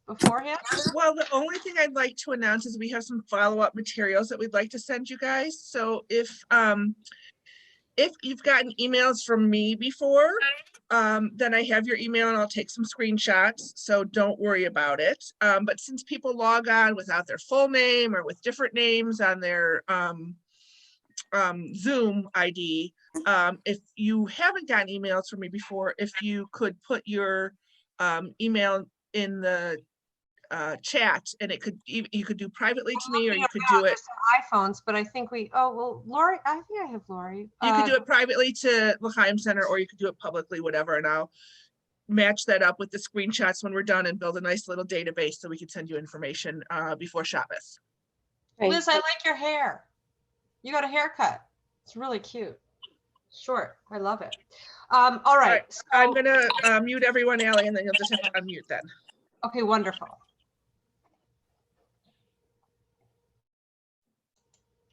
beforehand? Well, the only thing I'd like to announce is we have some follow-up materials that we'd like to send you guys. So if you've gotten emails from me before, then I have your email and I'll take some screenshots. So don't worry about it. But since people log on without their full name or with different names on their Zoom ID, if you haven't gotten emails from me before, if you could put your email in the chat, and it could, you could do privately to me, or you could do it. Just iPhones, but I think Lori, I think I have Lori. You could do it privately to L'Chaim Center, or you could do it publicly, whatever, and I'll match that up with the screenshots when we're done and build a nice little database so we can send you information before Shabbos. Liz, I like your hair. You got a haircut. It's really cute. Short. I love it. All right. So, I'm gonna mute everyone, Allie, and then you'll just have to unmute then. Okay, wonderful.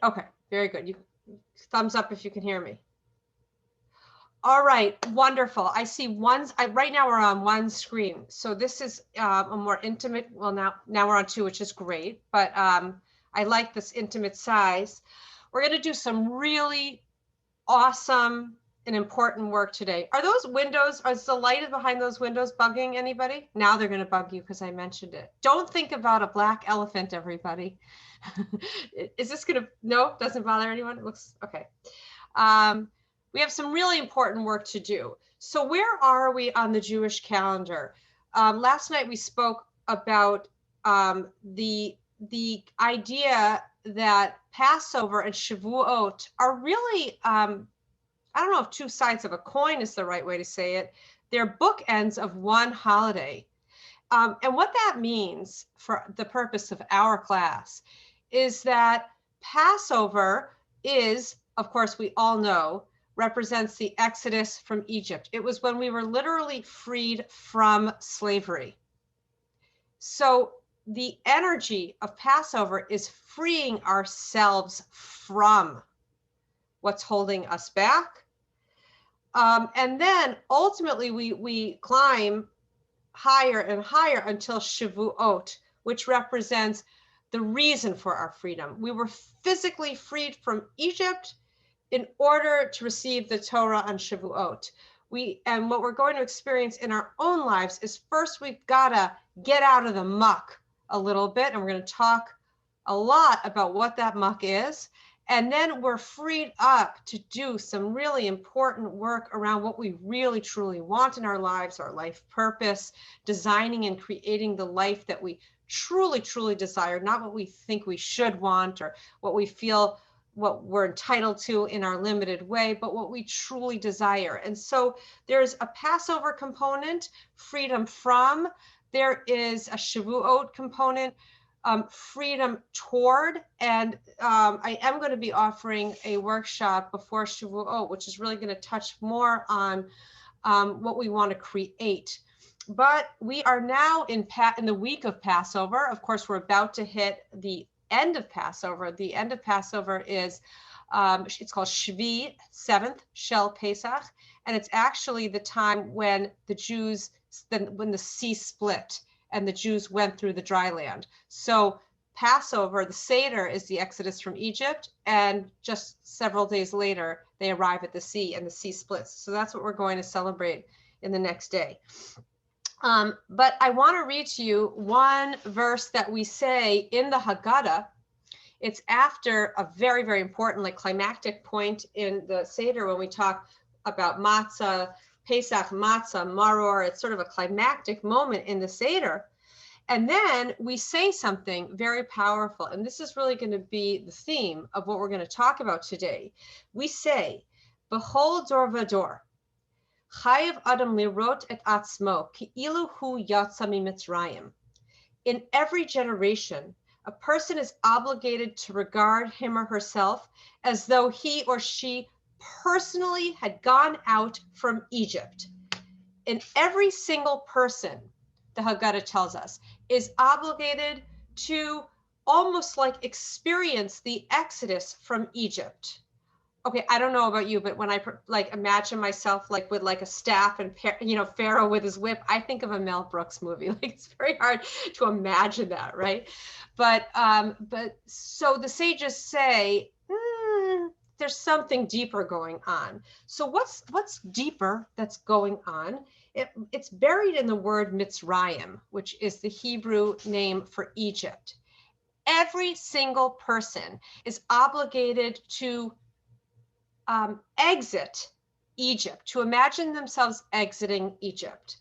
Okay, very good. You thumbs up if you can hear me. All right, wonderful. I see right now we're on one screen. So this is a more intimate, well, now we're on two, which is great, but I like this intimate size. We're gonna do some really awesome and important work today. Are those windows, is the light behind those windows bugging anybody? Now they're gonna bug you because I mentioned it. Don't think about a black elephant, everybody. Is this gonna, no, doesn't bother anyone? It looks, okay. We have some really important work to do. So where are we on the Jewish calendar? Last night we spoke about the idea that Passover and Shavuot are really, I don't know if two sides of a coin is the right way to say it. They're bookends of one holiday. And what that means for the purpose of our class is that Passover is, of course, we all know, represents the Exodus from Egypt. It was when we were literally freed from slavery. So the energy of Passover is freeing ourselves from what's holding us back. And then ultimately we climb higher and higher until Shavuot, which represents the reason for our freedom. We were physically freed from Egypt in order to receive the Torah on Shavuot. And what we're going to experience in our own lives is first we've got to get out of the muck a little bit, and we're going to talk a lot about what that muck is. And then we're freed up to do some really important work around what we really truly want in our lives, our life purpose, designing and creating the life that we truly, truly desire, not what we think we should want or what we feel what we're entitled to in our limited way, but what we truly desire. And so there's a Passover component, freedom from. There is a Shavuot component, freedom toward. And I am going to be offering a workshop before Shavuot, which is really going to touch more on what we want to create. But we are now in the week of Passover. Of course, we're about to hit the end of Passover. The end of Passover is, it's called Shvi, 7th, Shel Pesach, and it's actually the time when the Jews, when the sea split and the Jews went through the dry land. So Passover, the Seder, is the Exodus from Egypt, and just several days later, they arrive at the sea and the sea splits. So that's what we're going to celebrate in the next day. But I want to read to you one verse that we say in the Haggadah. It's after a very, very important, like climactic point in the Seder when we talk about matzah, Pesach, matzah, maror. It's sort of a climactic moment in the Seder. And then we say something very powerful. And this is really going to be the theme of what we're going to talk about today. We say, B'chol dor v'dor, Chayev Adam lirot et atzmo ki'ilu hu yatsa miMitzrayim. In every generation, a person is obligated to regard him or herself as though he or she personally had gone out from Egypt. And every single person, the Haggadah tells us, is obligated to almost like experience the Exodus from Egypt. Okay, I don't know about you, but when I like imagine myself like with like a staff and Pharaoh with his whip, I think of a Mel Brooks movie. Like it's very hard to imagine that, right? But so the sages say there's something deeper going on. So what's deeper that's going on? It's buried in the word Mitzrayim, which is the Hebrew name for Egypt. Every single person is obligated to exit Egypt, to imagine themselves exiting Egypt.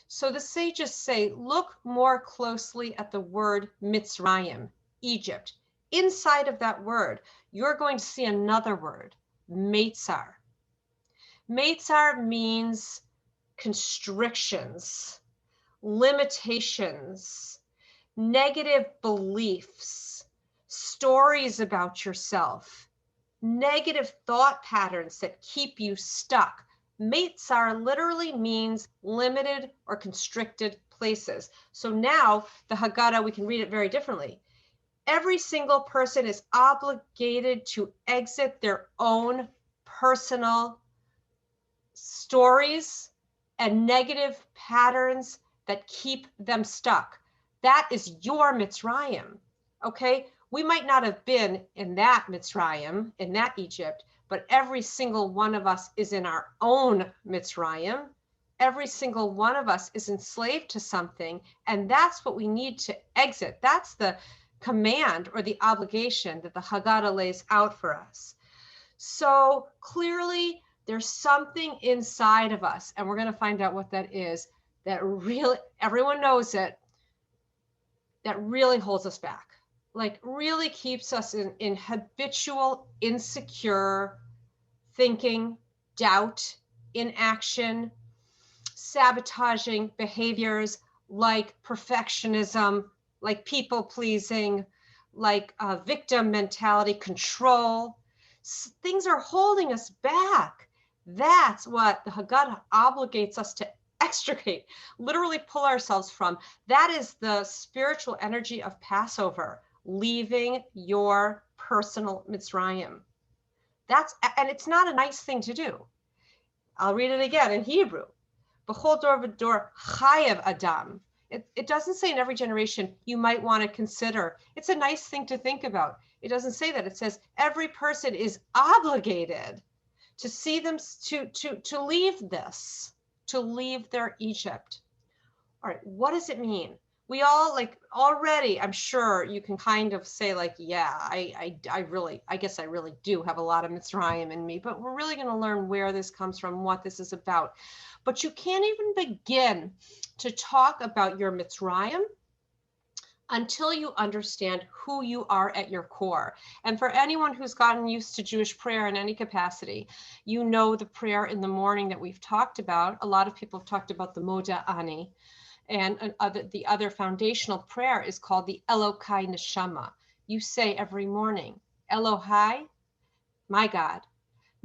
So the sages say, look more closely at the word Mitzrayim, Egypt. Inside of that word, you're going to see another word, Meitzar. Meitzar means constrictions, limitations, negative beliefs, stories about yourself, negative thought patterns that keep you stuck. Meitzar literally means limited or constricted places. So now the Haggadah, we can read it very differently. Every single person is obligated to exit their own personal stories and negative patterns that keep them stuck. That is your Mitzrayim, okay? We might not have been in that Mitzrayim, in that Egypt, but every single one of us is in our own Mitzrayim. Every single one of us is enslaved to something, and that's what we need to exit. That's the command or the obligation that the Haggadah lays out for us. So clearly, there's something inside of us, and we're going to find out what that is, that really, everyone knows it, that really holds us back, like really keeps us in habitual, insecure thinking, doubt, inaction, sabotaging behaviors like perfectionism, like people pleasing, like victim mentality, control. Things are holding us back. That's what the Haggadah obligates us to extricate, literally pull ourselves from. That is the spiritual energy of Passover, leaving your personal Mitzrayim. And it's not a nice thing to do. I'll read it again in Hebrew. B'chol dor v'dor chayav adam. It doesn't say in every generation you might want to consider. It's a nice thing to think about. It doesn't say that. It says every person is obligated to see them, to leave this, to leave their Egypt. All right, what does it mean? We all like already, I'm sure you can kind of say like, yeah, I guess I really do have a lot of Mitzrayim in me, but we're really going to learn where this comes from, what this is about. But you can't even begin to talk about your Mitzrayim until you understand who you are at your core. And for anyone who's gotten used to Jewish prayer in any capacity, you know the prayer in the morning that we've talked about. A lot of people have talked about the Moda Ani. And the other foundational prayer is called the Elokai Neshama. You say every morning, Elohai, my God,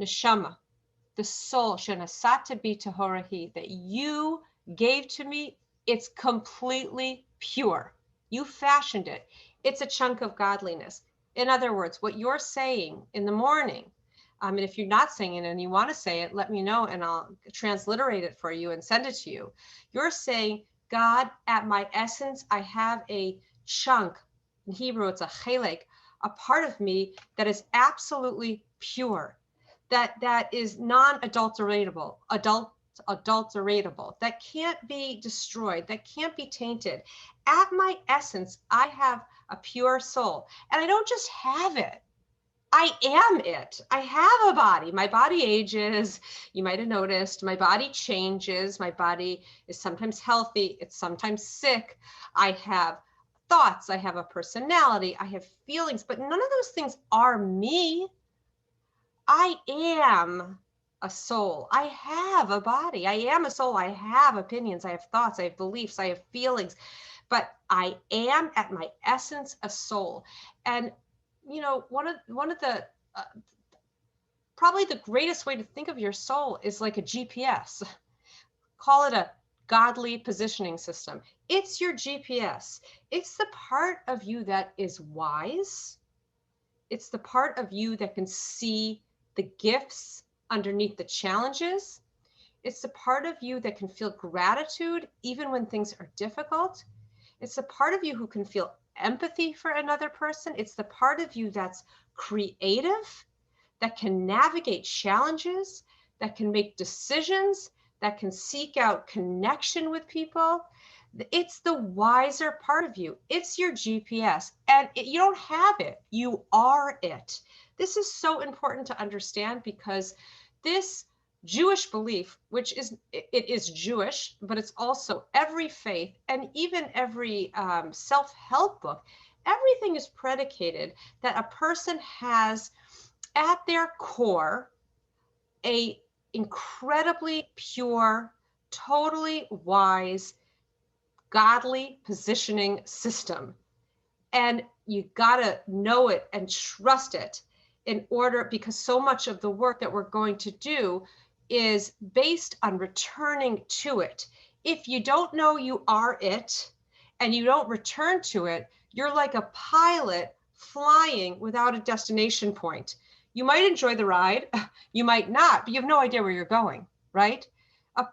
Neshama, the soul, Shenasata bi Tahorahi, that you gave to me, it's completely pure. You fashioned it. It's a chunk of godliness. In other words, what you're saying in the morning, and if you're not saying it and you want to say it, let me know and I'll transliterate it for you and send it to you. You're saying, God, at my essence, I have a chunk. In Hebrew, it's a chelek, a part of me that is absolutely pure, that is non-adulteratable, adulteratable, that can't be destroyed, that can't be tainted. At my essence, I have a pure soul, and I don't just have it. I am it. I have a body. My body ages. You might have noticed my body changes. My body is sometimes healthy. It's sometimes sick. I have thoughts. I have a personality. I have feelings, but none of those things are me. I am a soul. I have a body. I am a soul. I have opinions. I have thoughts. I have beliefs. I have feelings, but I am at my essence a soul. And you know, one of the probably the greatest way to think of your soul is like a GPS. Call it a godly positioning system. It's your GPS. It's the part of you that is wise. It's the part of you that can see the gifts underneath the challenges. It's the part of you that can feel gratitude even when things are difficult. It's the part of you who can feel empathy for another person. It's the part of you that's creative, that can navigate challenges, that can make decisions, that can seek out connection with people. It's the wiser part of you. It's your GPS, and you don't have it. You are it. This is so important to understand, because this Jewish belief, which it is Jewish, but it's also every faith and even every self-help book, everything is predicated that a person has at their core a incredibly pure, totally wise, godly positioning system. And you got to know it and trust it in order, because so much of the work that we're going to do is based on returning to it. If you don't know you are it and you don't return to it, you're like a pilot flying without a destination point. You might enjoy the ride, you might not, but you have no idea where you're going, right? A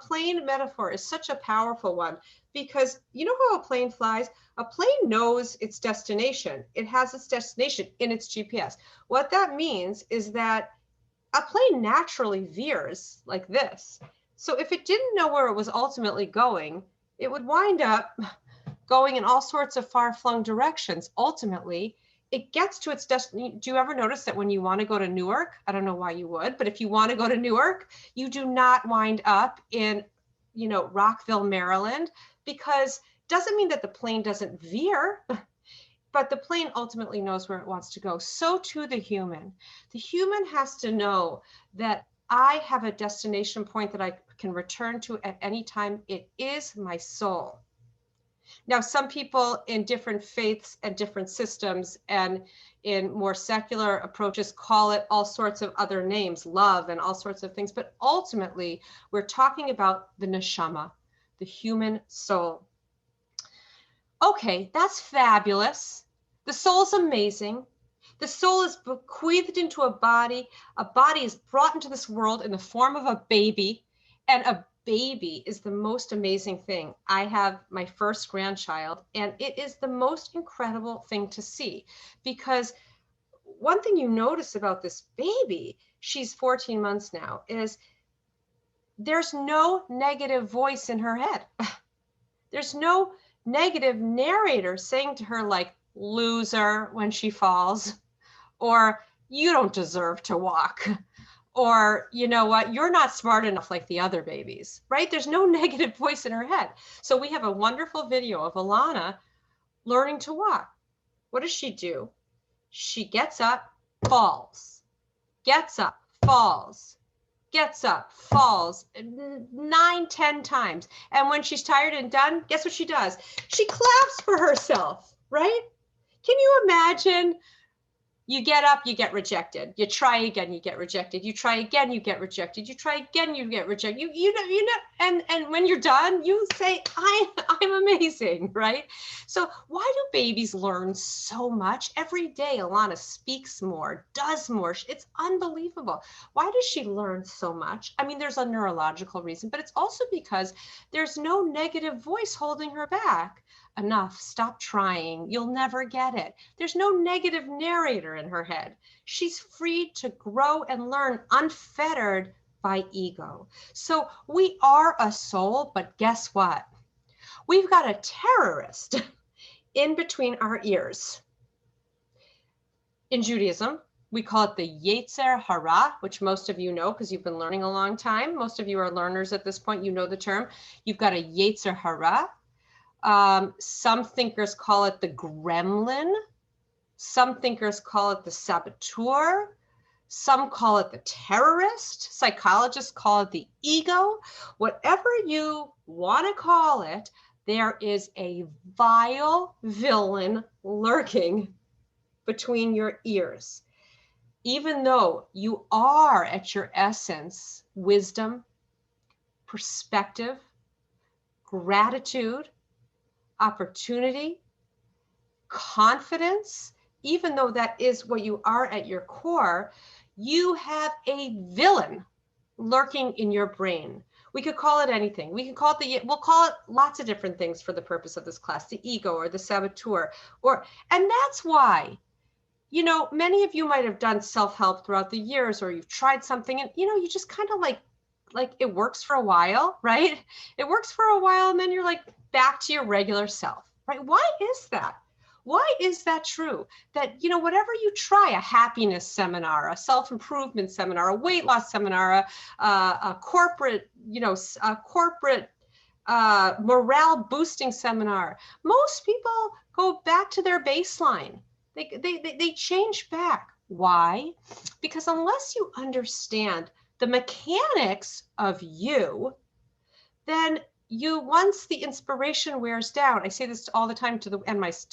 plane metaphor is such a powerful one, because you know how a plane flies? A plane knows its destination. It has its destination in its GPS. What that means is that a plane naturally veers like this. So if it didn't know where it was ultimately going, it would wind up going in all sorts of far-flung directions. Ultimately, it gets to its destination. Do you ever notice that when you want to go to Newark, I don't know why you would, but if you want to go to Newark, you do not wind up in, Rockville, Maryland, because doesn't mean that the plane doesn't veer, but the plane ultimately knows where it wants to go. So too the human. The human has to know that I have a destination point that I can return to at any time. It is my soul. Now, some people in different faiths and different systems and in more secular approaches call it all sorts of other names, love and all sorts of things. But ultimately, we're talking about the neshama, the human soul. Okay, that's fabulous. The soul's amazing. The soul is bequeathed into a body. A body is brought into this world in the form of a baby, and a baby is the most amazing thing. I have my first grandchild, and it is the most incredible thing to see, because one thing you notice about this baby, she's 14 months now, is there's no negative voice in her head. There's no negative narrator saying to her like loser when she falls, or you don't deserve to walk, or you know what, you're not smart enough like the other babies, right? There's no negative voice in her head. So we have a wonderful video of Alana learning to walk. What does she do? She gets up, falls, gets up, falls, gets up, falls 9, 10 times. And when she's tired and done, guess what she does? She claps for herself, right? Can you imagine? You get up, you get rejected. You try again, you get rejected. You try again, you get rejected. You try again, you get rejected. And when you're done, you say, I'm amazing, right? So why do babies learn so much? Every day, Alana speaks more, does more. It's unbelievable. Why does she learn so much? I mean, there's a neurological reason, but it's also because there's no negative voice holding her back. Enough, stop trying, you'll never get it. There's no negative narrator in her head. She's free to grow and learn unfettered by ego. So we are a soul, but guess what? We've got a terrorist in between our ears. In Judaism, we call it the Yetzer Hara, which most of you know because you've been learning a long time. Most of you are learners at this point, you know the term. You've got a Yetzer Hara. Some thinkers call it the gremlin. Some thinkers call it the saboteur. Some call it the terrorist. Psychologists call it the ego. Whatever you want to call it, there is a vile villain lurking between your ears. Even though you are at your essence, wisdom, perspective, gratitude, opportunity, confidence, even though that is what you are at your core, You have a villain lurking in your brain. We could call it anything. We can call it we'll call it lots of different things for the purpose of this class, the ego or the saboteur, and that's why, you know, many of you might have done self-help throughout the years, or you've tried something and, you know, you just kind of like it works for a while, right? It works for a while and then you're like back to your regular self, right? Why is that? Why is that true? That, you know, whatever you try, a happiness seminar, a self-improvement seminar, a weight loss seminar, a corporate, you know, a corporate morale boosting seminar, most people go back to their baseline. They change back. Why? Because unless you understand the mechanics of you, then you, once the inspiration wears down, I say this all the time to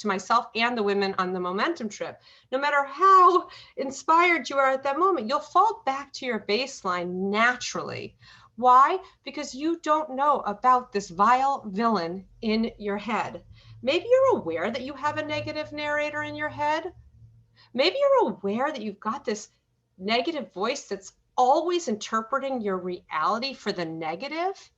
myself and the women on the momentum trip, no matter how inspired you are at that moment, you'll fall back to your baseline naturally. Why? Because you don't know about this vile villain in your head. Maybe you're aware that you have a negative narrator in your head. Maybe you're aware that you've got this negative voice that's always interpreting your reality for the negative.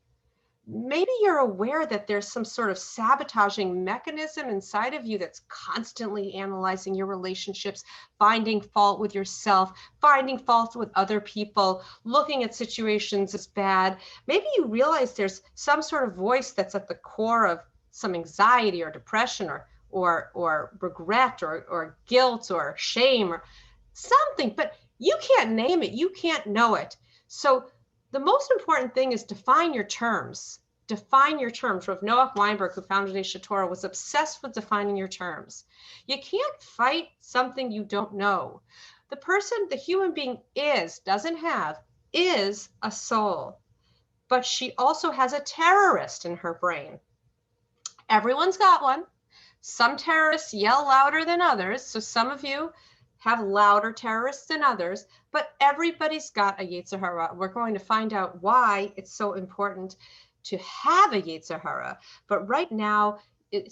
Maybe you're aware that there's some sort of sabotaging mechanism inside of you that's constantly analyzing your relationships, finding fault with yourself, finding fault with other people, looking at situations as bad. Maybe you realize there's some sort of voice that's at the core of some anxiety or depression or regret or guilt or shame or something, but you can't name it, you can't know it. So the most important thing is define your terms. Define your terms. Rav Noach Weinberg, who founded Aish HaTorah, was obsessed with defining your terms. You can't fight something you don't know. The person, the human being doesn't have, is a soul, but she also has a terrorist in her brain. Everyone's got one. Some terrorists yell louder than others. So some of you have louder terrorists than others, but everybody's got a Yetzer Hara. We're going to find out why it's so important to have a Yetzer Hara. But right now,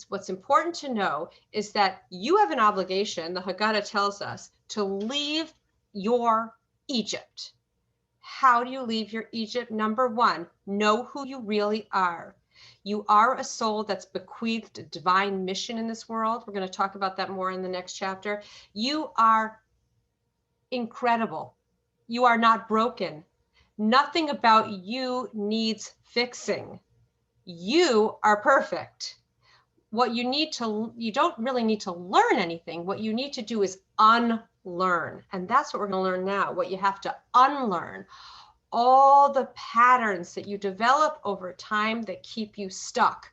what's important to know is that you have an obligation, the Haggadah tells us, to leave your Egypt. How do you leave your Egypt? Number one, know who you really are. You are a soul that's bequeathed a divine mission in this world. We're going to talk about that more in the next chapter. You are incredible. You are not broken. Nothing about you needs fixing. You are perfect. You don't really need to learn anything. What you need to do is unlearn. And that's what we're going to learn now. What you have to unlearn. All the patterns that you develop over time that keep you stuck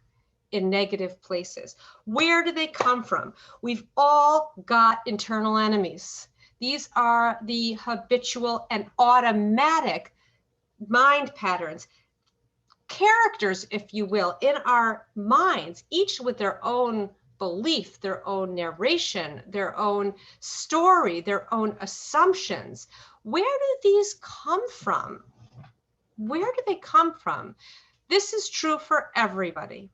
in negative places. Where do they come from? We've all got internal enemies. These are the habitual and automatic mind patterns, characters, if you will, in our minds, each with their own belief, their own narration, their own story, their own assumptions. Where do these come from? Where do they come from? This is true for everybody.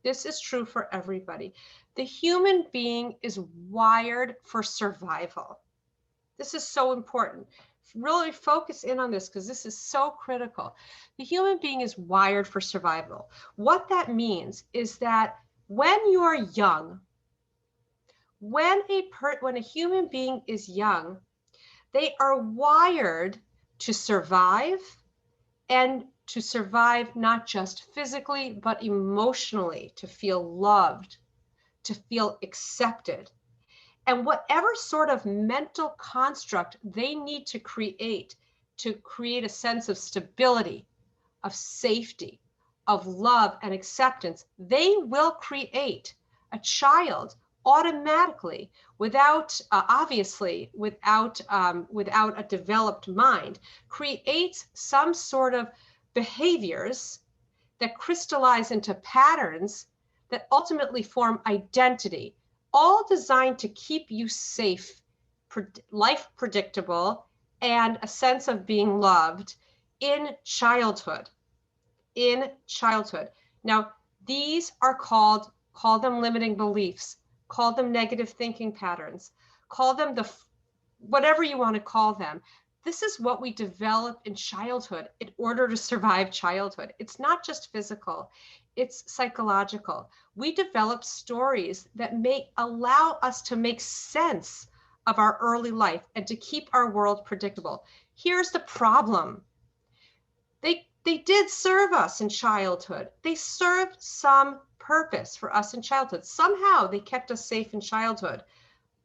This is true for everybody. The human being is wired for survival. This is so important. Really focus in on this because this is so critical. The human being is wired for survival. What that means is that when you are young, when a human being is young, they are wired to survive, and to survive not just physically, but emotionally, to feel loved, to feel accepted. And whatever sort of mental construct they need to create a sense of stability, of safety, of love and acceptance, they will create. A child automatically, without a developed mind, creates some sort of behaviors that crystallize into patterns that ultimately form identity, all designed to keep you safe, life predictable, and a sense of being loved in childhood. Now, these are call them limiting beliefs, call them negative thinking patterns, call them whatever you want to call them. This is what we develop in childhood in order to survive childhood. It's not just physical, it's psychological. We develop stories that allow us to make sense of our early life and to keep our world predictable. Here's the problem. They did serve us in childhood. They served some purpose for us in childhood. Somehow they kept us safe in childhood,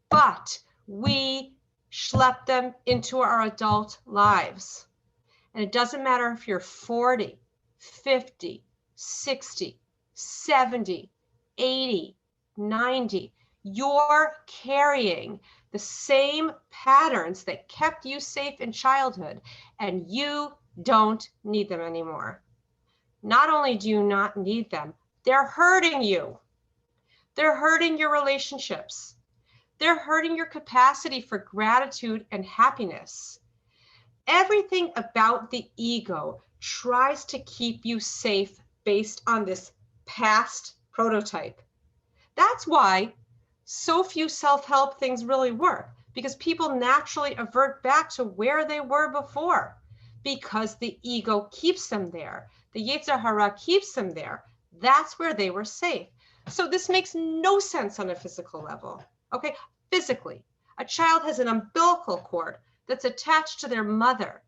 but we schlepped them into our adult lives. And it doesn't matter if you're 40, 50, 60, 70, 80, 90, you're carrying the same patterns that kept you safe in childhood, and you don't need them anymore. Not only do you not need them, they're hurting you. They're hurting your relationships. They're hurting your capacity for gratitude and happiness. Everything about the ego tries to keep you safe based on this past prototype. That's why so few self-help things really work, because people naturally avert back to where they were before, because the ego keeps them there. The Yetzer Hara keeps them there. That's where they were safe. So this makes no sense on a physical level. Okay, physically, a child has an umbilical cord that's attached to their mother.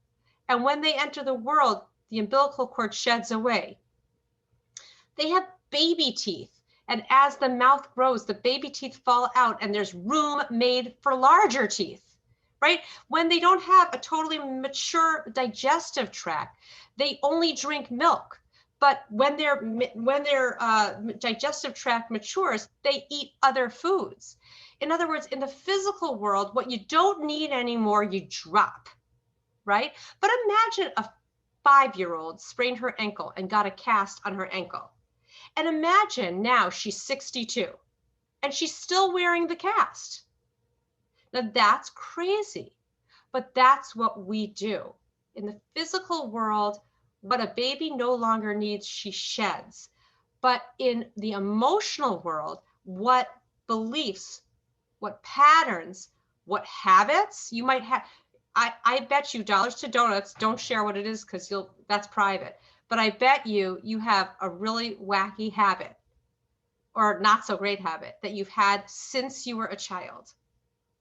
And when they enter the world, the umbilical cord sheds away. They have baby teeth. And as the mouth grows, the baby teeth fall out and there's room made for larger teeth, right? When they don't have a totally mature digestive tract, they only drink milk. But when their digestive tract matures, they eat other foods. In other words, in the physical world, what you don't need anymore, you drop, right? But imagine a 5-year-old sprained her ankle and got a cast on her ankle. And imagine now she's 62 and she's still wearing the cast. Now that's crazy, but that's what we do. In the physical world, what a baby no longer needs, she sheds. But in the emotional world, what beliefs, what patterns, what habits you might have, I bet you dollars to donuts, don't share what it is because that's private. But I bet you have a really wacky habit or not so great habit that you've had since you were a child.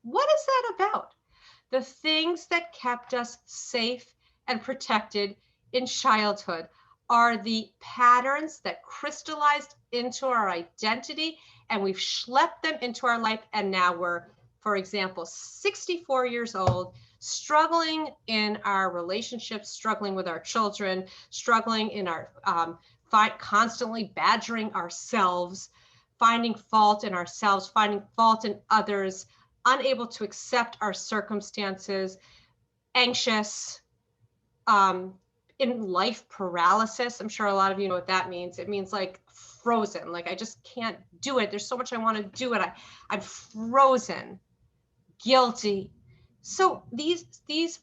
What is that about? The things that kept us safe and protected in childhood are the patterns that crystallized into our identity, and we've schlepped them into our life. And now we're, for example, 64 years old, struggling in our relationships, struggling with our children, struggling in our constantly badgering ourselves, finding fault in ourselves, finding fault in others, unable to accept our circumstances, anxious, in life paralysis. I'm sure a lot of you know what that means. It means like frozen, like I just can't do it. There's so much I want to do it. I'm frozen, guilty. So here's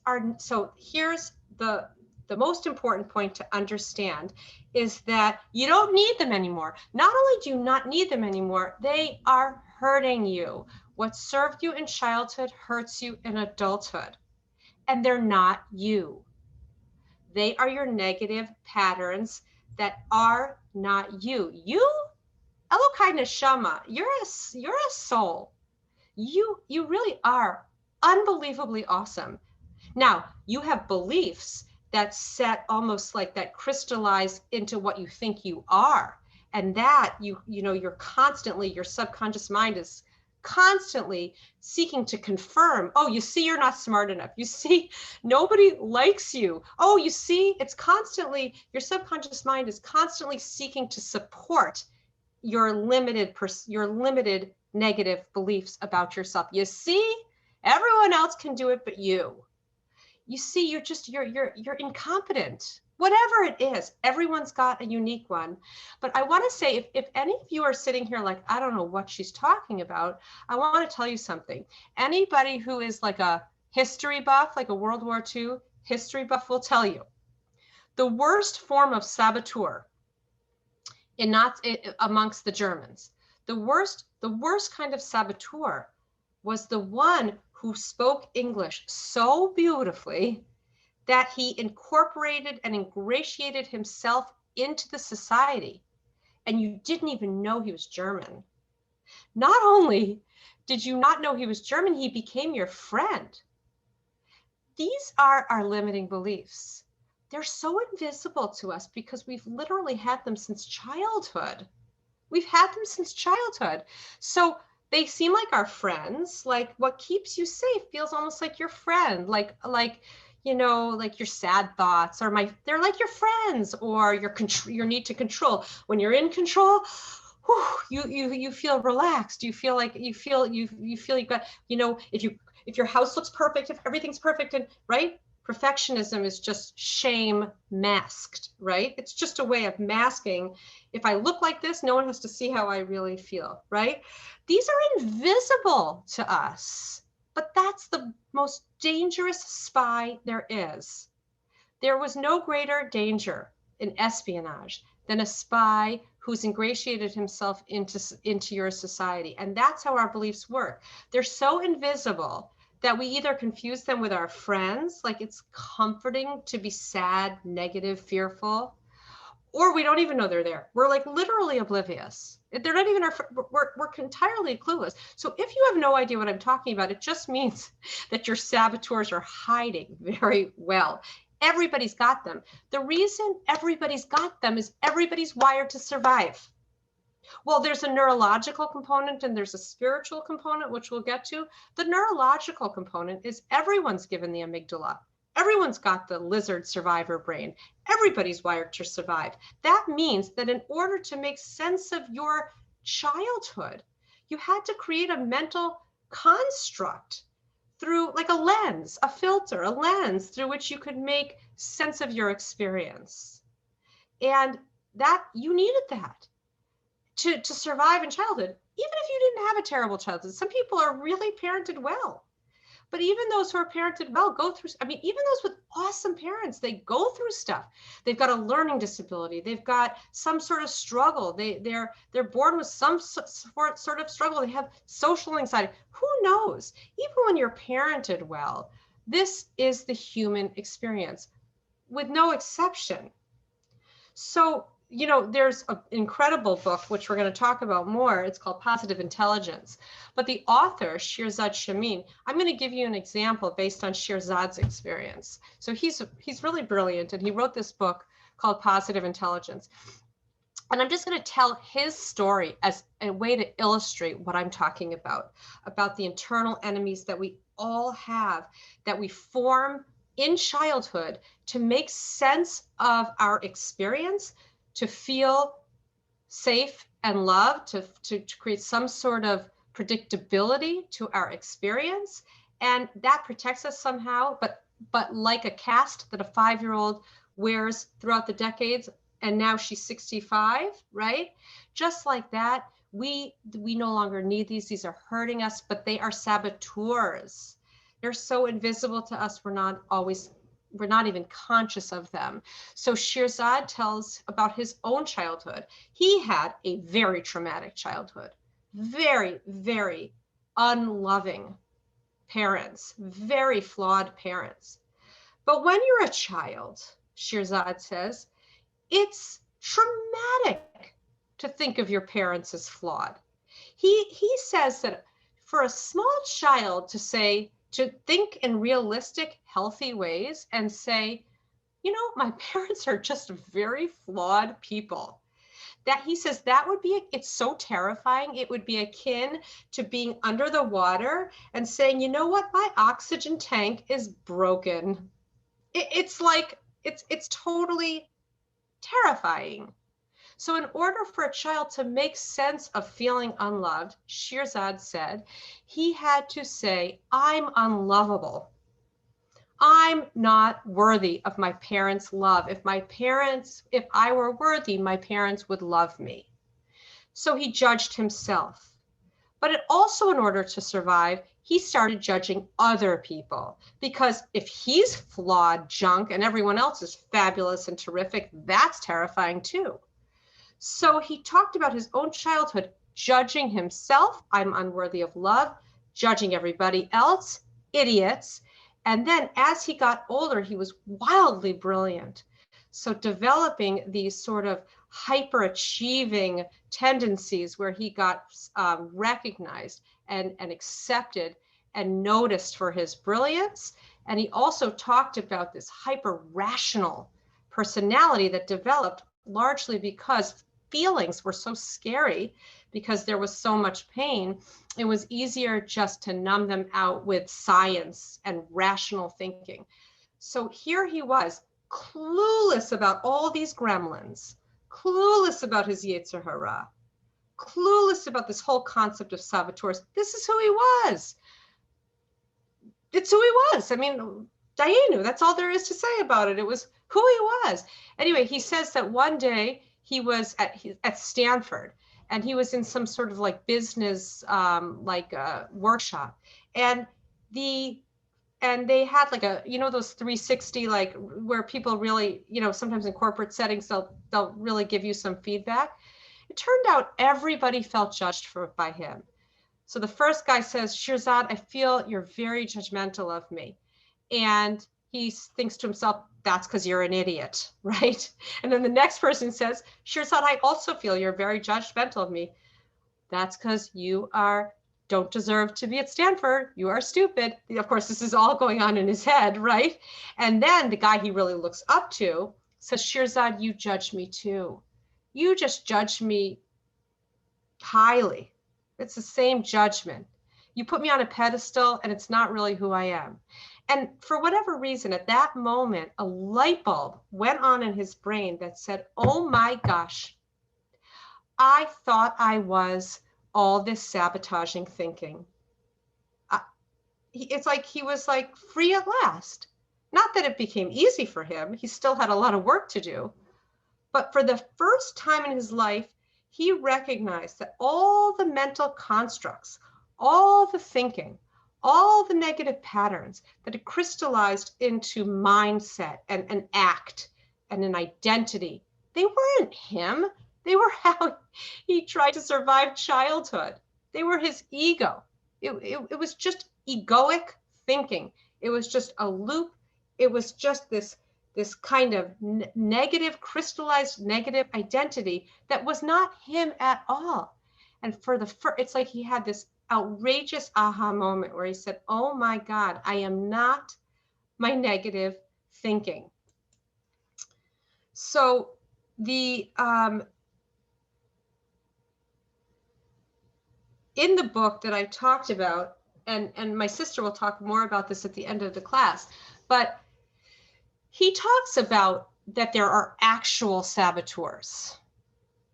the most important point to understand is that you don't need them anymore. Not only do you not need them anymore, they are hurting you. What served you in childhood hurts you in adulthood, and they're not you. They are your negative patterns that are not you. You, Elokai Neshama, you're a soul. You really are unbelievably awesome. Now, you have beliefs that set almost like that crystallize into what you think you are. And that you're constantly, your subconscious mind is constantly seeking to confirm, oh, you see, you're not smart enough. You see, nobody likes you. Oh, you see, it's constantly, your subconscious mind is constantly seeking to support your limited negative beliefs about yourself. You see, everyone else can do it, but you see, you're incompetent. Whatever it is, everyone's got a unique one. But I want to say, if any of you are sitting here like, I don't know what she's talking about, I want to tell you something. Anybody who is like a history buff, like a World War II history buff, will tell you the worst form of saboteur amongst the Germans, the worst kind of saboteur was the one who spoke English so beautifully that he incorporated and ingratiated himself into the society, and you didn't even know he was German. Not only did you not know he was German, he became your friend. These are our limiting beliefs. They're so invisible to us because we've literally had them since childhood. We've had them since childhood. So they seem like our friends. Like what keeps you safe feels almost like your friend, like like your sad thoughts they're like your friends, or your need to control. When you're in control, whew, you feel relaxed. You feel like you feel you've got, if your house looks perfect, if everything's perfect, and right, perfectionism is just shame masked, right? It's just a way of masking. If I look like this, no one has to see how I really feel, right? These are invisible to us, but that's the most dangerous spy there is. There was no greater danger in espionage than a spy who's ingratiated himself into your society. And that's how our beliefs work. They're so invisible that we either confuse them with our friends, like it's comforting to be sad, negative, fearful, or we don't even know they're there. We're like literally oblivious. They're not even we're entirely clueless. So if you have no idea what I'm talking about, it just means that your saboteurs are hiding very well. Everybody's got them. The reason everybody's got them is everybody's wired to survive. Well, there's a neurological component and there's a spiritual component, which we'll get to. The neurological component is everyone's given the amygdala. Everyone's got the lizard survivor brain. Everybody's wired to survive. That means that in order to make sense of your childhood, you had to create a mental construct through like a lens, a filter, a lens through which you could make sense of your experience. And that you needed that to survive in childhood, even if you didn't have a terrible childhood. Some people are really parented well, but even those who are parented well go through, even those with awesome parents, they go through stuff. They've got a learning disability. They've got some sort of struggle. They're born with some sort of struggle. They have social anxiety. Who knows? Even when you're parented well, this is the human experience with no exception. So, there's an incredible book, which we're going to talk about more. It's called Positive Intelligence. But the author, Shirzad Chamine, I'm going to give you an example based on Shirzad's experience. So he's really brilliant, and he wrote this book called Positive Intelligence. And I'm just going to tell his story as a way to illustrate what I'm talking about the internal enemies that we all have, that we form in childhood to make sense of our experience, to feel safe and loved, to create some sort of predictability to our experience. And that protects us somehow, but like a cast that a 5-year-old wears throughout the decades, and now she's 65, right? Just like that, we no longer need these. These are hurting us, but they are saboteurs. They're so invisible to us, we're not even conscious of them. So Shirzad tells about his own childhood. He had a very traumatic childhood, very, very unloving parents, very flawed parents. But when you're a child, Shirzad says, it's traumatic to think of your parents as flawed. He says that for a small child to think in realistic, healthy ways and say, my parents are just very flawed people. That he says that would be, it's so terrifying. It would be akin to being under the water and saying, you know what, my oxygen tank is broken. It's like, it's totally terrifying. So in order for a child to make sense of feeling unloved, Shirzad said, he had to say, I'm unlovable. I'm not worthy of my parents' love. If I were worthy, my parents would love me. So he judged himself. But also, in order to survive, he started judging other people, because if he's flawed junk and everyone else is fabulous and terrific, that's terrifying too. So he talked about his own childhood, judging himself, I'm unworthy of love, judging everybody else, idiots. And then as he got older, he was wildly brilliant. So developing these sort of hyperachieving tendencies where he got recognized and accepted and noticed for his brilliance. And he also talked about this hyper rational personality that developed largely because feelings were so scary, because there was so much pain. It was easier just to numb them out with science and rational thinking. So here he was, clueless about all these gremlins, clueless about his Yetzer Hara, clueless about this whole concept of saboteurs. This is who he was. It's who he was. I mean, Dayenu, that's all there is to say about it. It was who he was. Anyway, he says that one day he was at Stanford, and he was in some sort of like business workshop, and they had like a, you know, those 360, like where people really, you know, sometimes in corporate settings they'll really give you some feedback. It turned out everybody felt judged by him. So the first guy says, Shirzad, I feel you're very judgmental of me. And he thinks to himself, that's because you're an idiot, right? And then the next person says, Shirzad, I also feel you're very judgmental of me. That's because you don't deserve to be at Stanford. You are stupid. Of course, this is all going on in his head, right? And then the guy he really looks up to says, Shirzad, you judge me too. You just judge me highly. It's the same judgment. You put me on a pedestal and it's not really who I am. And for whatever reason, at that moment, a light bulb went on in his brain that said, oh my gosh, I thought I was all this sabotaging thinking. It's like he was like free at last. Not that it became easy for him. He still had a lot of work to do. But for the first time in his life, he recognized that all the mental constructs, all the thinking, all the negative patterns that had crystallized into mindset and an act and an identity, they weren't him. They were how he tried to survive childhood. They were his ego. It was just egoic thinking. It was just a loop. It was just this kind of negative, crystallized negative identity that was not him at all. And it's like he had this outrageous aha moment where he said, oh my God, I am not my negative thinking. So in the book that I talked about, and my sister will talk more about this at the end of the class, but he talks about that there are actual saboteurs.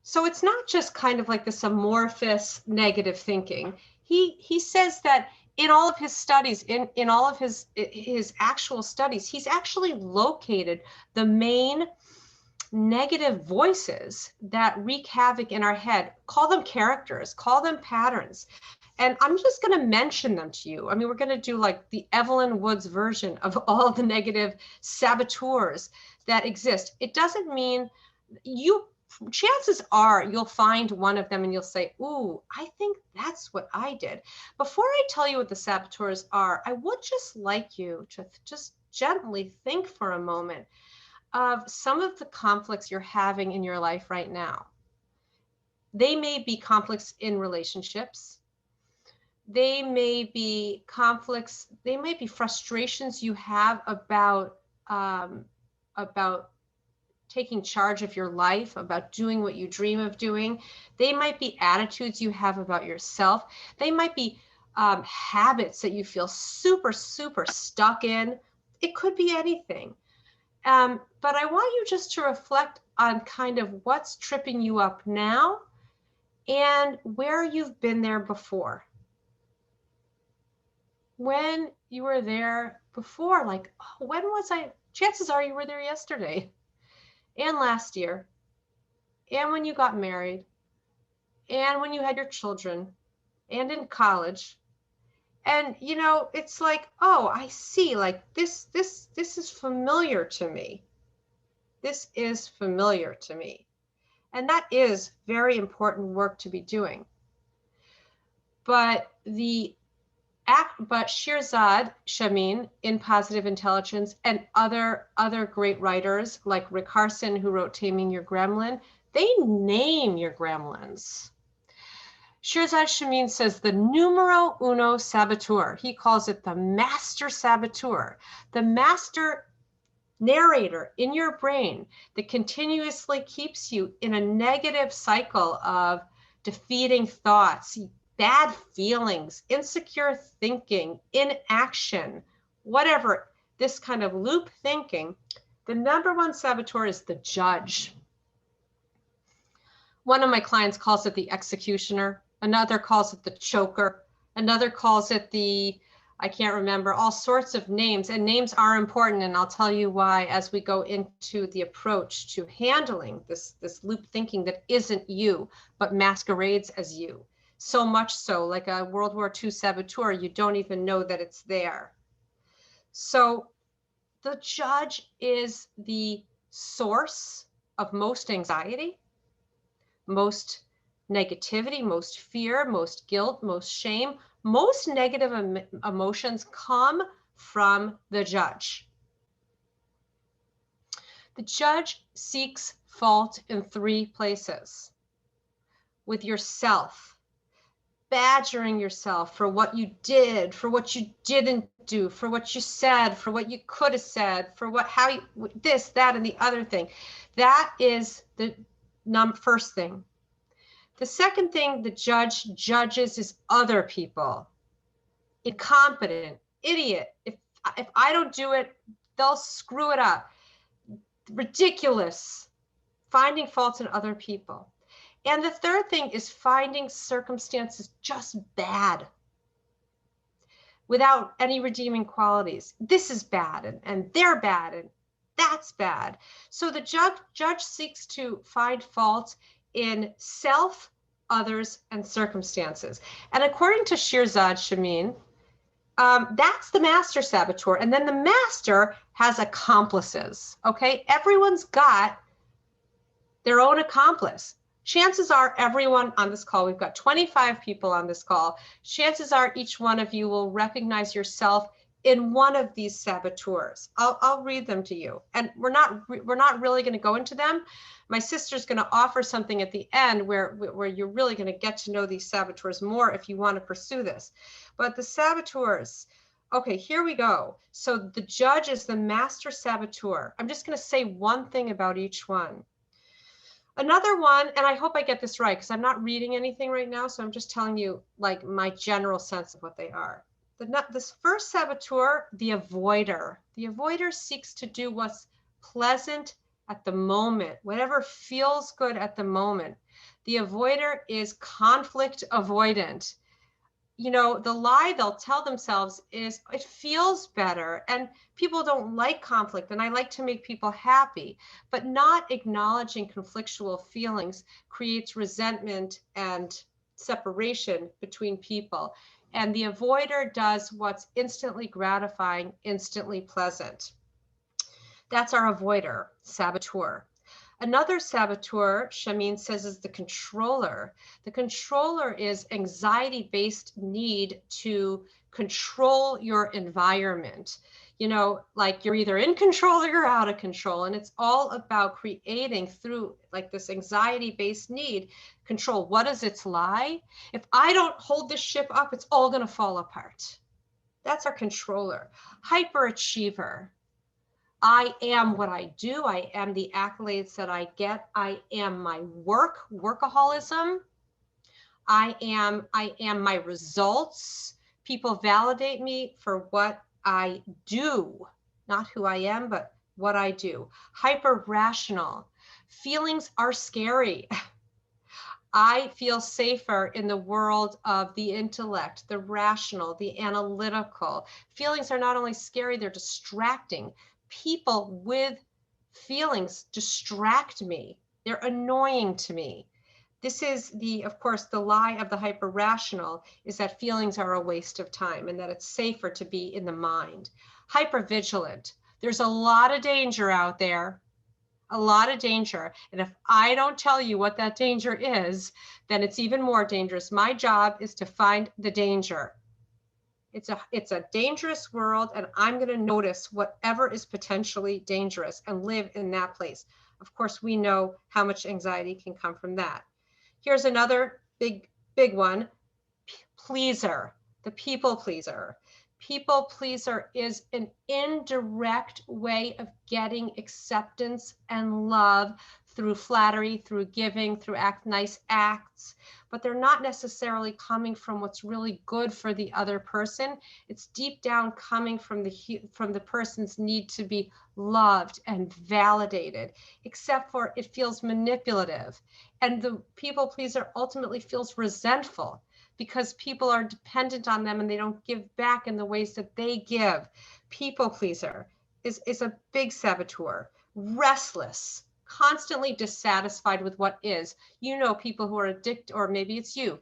So it's not just kind of like this amorphous negative thinking. He says that in all of his studies, in all of his actual studies, he's actually located the main negative voices that wreak havoc in our head. Call them characters, call them patterns. And I'm just going to mention them to you. I mean, we're going to do like the Evelyn Woods version of all the negative saboteurs that exist. It doesn't mean chances are you'll find one of them and you'll say, ooh, I think that's what I did. Before I tell you what the saboteurs are, I would just like you to just gently think for a moment of some of the conflicts you're having in your life right now. They may be conflicts in relationships. They may be conflicts, they may be frustrations you have about taking charge of your life, about doing what you dream of doing. They might be attitudes you have about yourself. They might be habits that you feel super, super stuck in. It could be anything. But I want you just to reflect on kind of what's tripping you up now and where you've been there before. When you were there before, like, oh, when was I? Chances are you were there yesterday and last year and when you got married and when you had your children and in college. And, you know, it's like, oh, I see, like this is familiar to me. This is familiar to me. And that is very important work to be doing. But the But Shirzad Shamin in Positive Intelligence and other great writers like Rick Harson, who wrote Taming Your Gremlin, they name your gremlins. Shirzad Shamin says the numero uno saboteur. He calls it the master saboteur, the master narrator in your brain that continuously keeps you in a negative cycle of defeating thoughts, bad feelings, insecure thinking, inaction, whatever, this kind of loop thinking. The number one saboteur is the judge. One of my clients calls it the executioner. Another calls it the choker. Another calls it the, I can't remember, all sorts of names. And names are important. And I'll tell you why as we go into the approach to handling this loop thinking that isn't you, but masquerades as you. So much so, like a World War II saboteur, you don't even know that it's there. So the judge is the source of most anxiety, most negativity, most fear, most guilt, most shame. Most negative emotions come from the judge. The judge seeks fault in three places: with yourself, badgering yourself for what you did, for what you didn't do, for what you said, for what you could have said, for what, how you, this, that, and the other thing. That is the first thing. The second thing the judge judges is other people. Incompetent, idiot. If I don't do it, they'll screw it up. Ridiculous. Finding faults in other people. And the third thing is finding circumstances just bad without any redeeming qualities. This is bad, and they're bad, and that's bad. So the judge seeks to find fault in self, others, and circumstances. And according to Shirzad Shamin, that's the master saboteur. And then the master has accomplices, okay? Everyone's got their own accomplice. Chances are everyone on this call, we've got 25 people on this call, chances are each one of you will recognize yourself in one of these saboteurs. I'll read them to you. And we're not really going to go into them. My sister's going to offer something at the end where you're really going to get to know these saboteurs more if you want to pursue this. But the saboteurs, okay, here we go. So the judge is the master saboteur. I'm just going to say one thing about each one. Another one, and I hope I get this right because I'm not reading anything right now, so I'm just telling you like my general sense of what they are. This first saboteur, the avoider. The avoider seeks to do what's pleasant at the moment, whatever feels good at the moment. The avoider is conflict avoidant. You know, the lie they'll tell themselves is it feels better, and people don't like conflict, and I like to make people happy. But not acknowledging conflictual feelings creates resentment and separation between people. And the avoider does what's instantly gratifying, instantly pleasant. That's our avoider, saboteur. Another saboteur, Shamin says, is the controller. The controller is anxiety-based need to control your environment. You know, like you're either in control or you're out of control. And it's all about creating through like this anxiety-based need control. What is its lie? If I don't hold this ship up, it's all going to fall apart. That's our controller. Hyperachiever. I am what I do. I am the accolades that I get. I am my workaholism. I am my results. People validate me for what I do, not who I am, but what I do. Hyper rational. Feelings are scary. I feel safer in the world of the intellect, the rational, the analytical. Feelings are not only scary, they're distracting. People with feelings distract me. They're annoying to me. This is of course, the lie of the hyper-rational is that feelings are a waste of time and that it's safer to be in the mind. Hyper-vigilant. There's a lot of danger out there, a lot of danger. And if I don't tell you what that danger is, then it's even more dangerous. My job is to find the danger. It's a dangerous world, and I'm going to notice whatever is potentially dangerous and live in that place. Of course, we know how much anxiety can come from that. Here's another big one. Pleaser, the people pleaser. People pleaser is an indirect way of getting acceptance and love through flattery, through giving, through nice acts, but they're not necessarily coming from what's really good for the other person. It's deep down coming from the person's need to be loved and validated, except for it feels manipulative. And the people pleaser ultimately feels resentful because people are dependent on them and they don't give back in the ways that they give. People pleaser is a big saboteur. Restless, constantly dissatisfied with what is. You know, people who are addicted, or maybe it's you,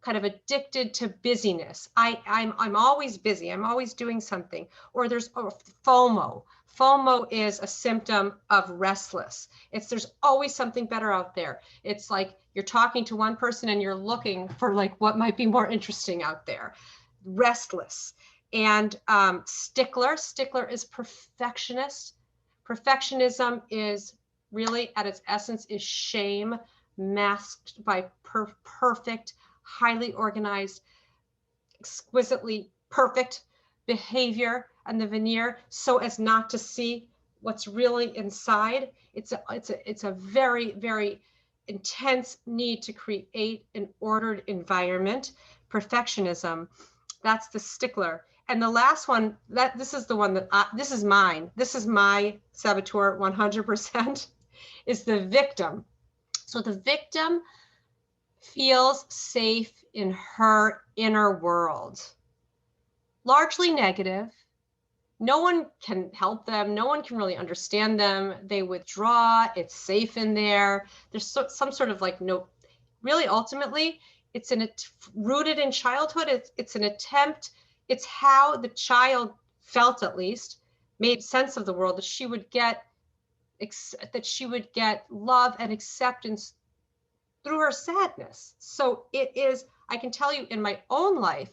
kind of addicted to busyness. I'm always busy. I'm always doing something. Or there's FOMO. FOMO is a symptom of restless. There's always something better out there. It's like you're talking to one person and you're looking for like what might be more interesting out there. Restless. And stickler. Stickler is perfectionist. Perfectionism is really at its essence is shame masked by perfect, highly organized, exquisitely perfect behavior and the veneer so as not to see what's really inside. It's a very, very intense need to create an ordered environment. Perfectionism, that's the stickler. And the last one, this is the one that this is mine. This is my saboteur 100%, is the victim. So the victim feels safe in her inner world, largely negative. No one can help them. No one can really understand them. They withdraw. It's safe in there. There's some sort of like, no, really ultimately, it's rooted in childhood. It's an attempt. It's how the child felt, at least, made sense of the world, that she would get love and acceptance through her sadness. So it is, I can tell you in my own life,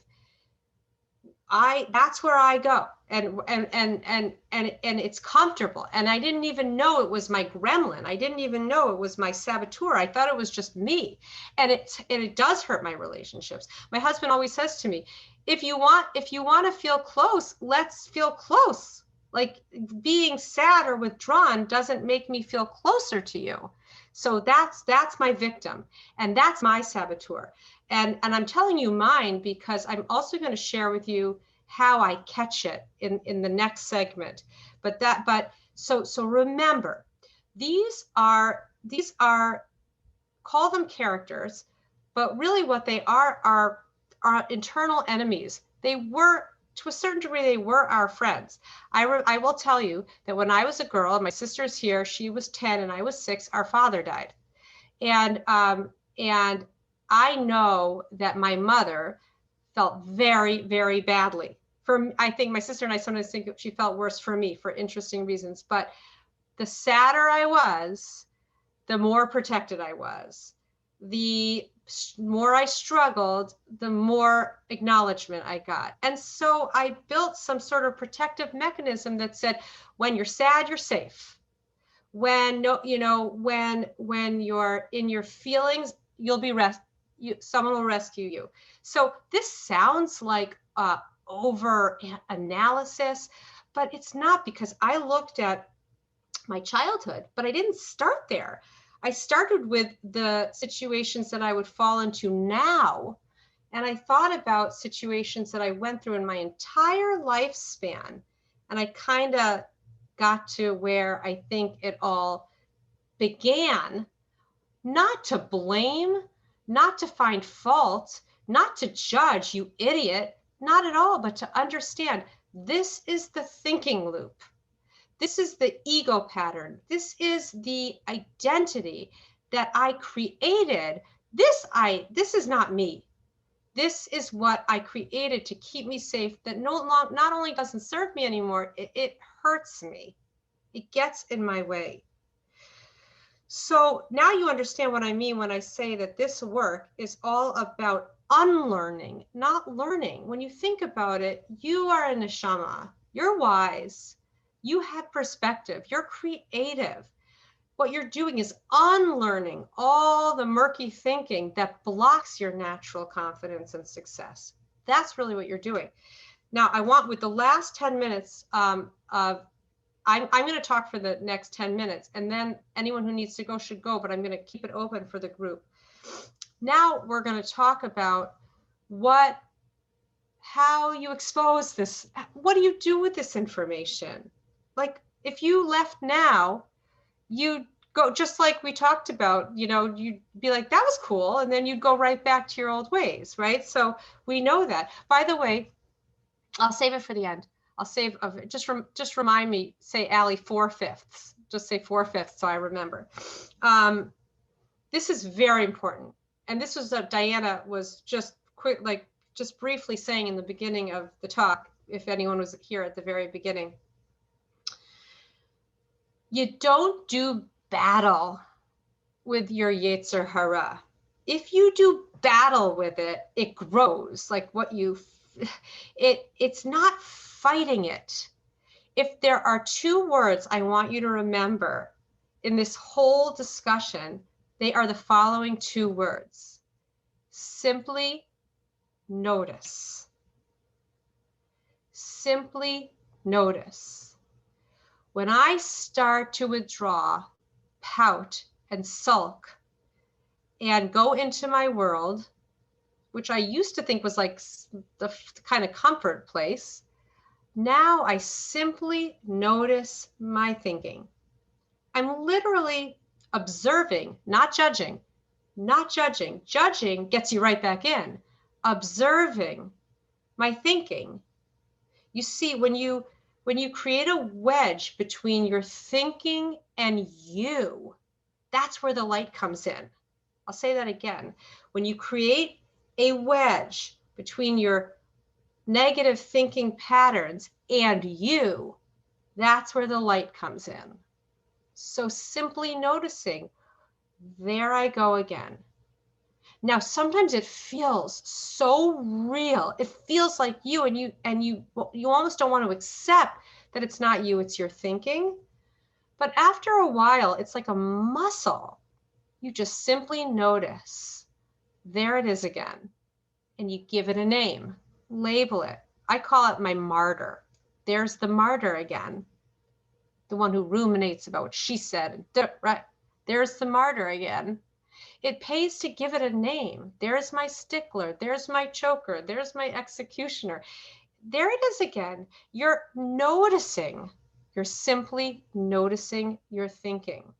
that's where I go, and it's comfortable. And I didn't even know it was my gremlin. I didn't even know it was my saboteur. I thought it was just me. And it does hurt my relationships. My husband always says to me, if you want to feel close, let's feel close. Like being sad or withdrawn doesn't make me feel closer to you. So that's my victim, and that's my saboteur. And I'm telling you mine because I'm also going to share with you how I catch it in the next segment. So remember, these are call them characters, but really what they are internal enemies. They were, to a certain degree, they were our friends. I will tell you that when I was a girl, my sister's here, she was 10 and I was 6, our father died. And I know that my mother felt very, very badly. I think my sister and I sometimes think she felt worse for me for interesting reasons. But the sadder I was, the more protected I was. The more I struggled, the more acknowledgement I got. And so I built some sort of protective mechanism that said, when you're sad, you're safe. When you're in your feelings, you'll be someone will rescue you. So this sounds like over analysis, but it's not, because I looked at my childhood, but I didn't start there. I started with the situations that I would fall into now. And I thought about situations that I went through in my entire lifespan. And I kind of got to where I think it all began. Not to blame, not to find fault, not to judge, you idiot, not at all, but to understand this is the thinking loop. This is the ego pattern. This is the identity that I created. This is not me. This is what I created to keep me safe, that not only doesn't serve me anymore, it hurts me. It gets in my way. So now you understand what I mean when I say that this work is all about unlearning, not learning. When you think about it, you are a neshama, you're wise, you have perspective, you're creative. What you're doing is unlearning all the murky thinking that blocks your natural confidence and success. That's really what you're doing. Now, I want, with the last 10 minutes of, I'm going to talk for the next 10 minutes, and then anyone who needs to go should go, but I'm going to keep it open for the group. Now we're going to talk about how you expose this. What do you do with this information? Like, if you left now, you'd go, just like we talked about, you'd be like, that was cool. And then you'd go right back to your old ways, right? So we know that. By the way, I'll save it for the end. I'll save of it. Just remind me, say, Allie, 4/5. Just say 4/5 so I remember. This is very important. And this was what Diana was just briefly saying in the beginning of the talk, if anyone was here at the very beginning. You don't do battle with your Yetzer Hara. If you do battle with it, it grows. Like it's not fighting it. If there are two words I want you to remember in this whole discussion, they are the following two words. Simply notice. Simply notice. When I start to withdraw, pout, and sulk, and go into my world, which I used to think was like the kind of comfort place, now I simply notice my thinking. I'm literally observing, not judging, not judging. Judging gets you right back in. Observing my thinking. You see, when you create a wedge between your thinking and you, that's where the light comes in. I'll say that again. When you create a wedge between your negative thinking patterns and you, that's where the light comes in. So simply noticing, there I go again. Now, sometimes it feels so real. It feels like you, and you almost don't want to accept that it's not you, it's your thinking. But after a while, it's like a muscle. You just simply notice, there it is again. And you give it a name, label it. I call it my martyr. There's the martyr again. The one who ruminates about what she said, right? There's the martyr again. It pays to give it a name. There's my stickler. There's my choker. There's my executioner. There it is again. You're noticing. You're simply noticing your thinking.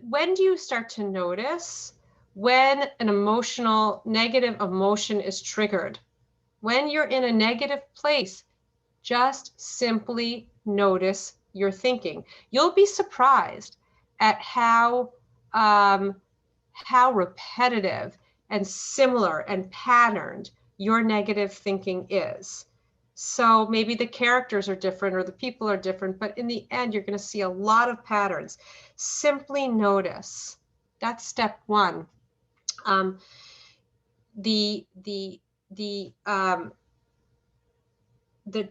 When do you start to notice? When an negative emotion is triggered. When you're in a negative place, just simply notice your thinking. You'll be surprised at how repetitive and similar and patterned your negative thinking is. So maybe the characters are different or the people are different, but in the end, you're going to see a lot of patterns. Simply notice. That's step one.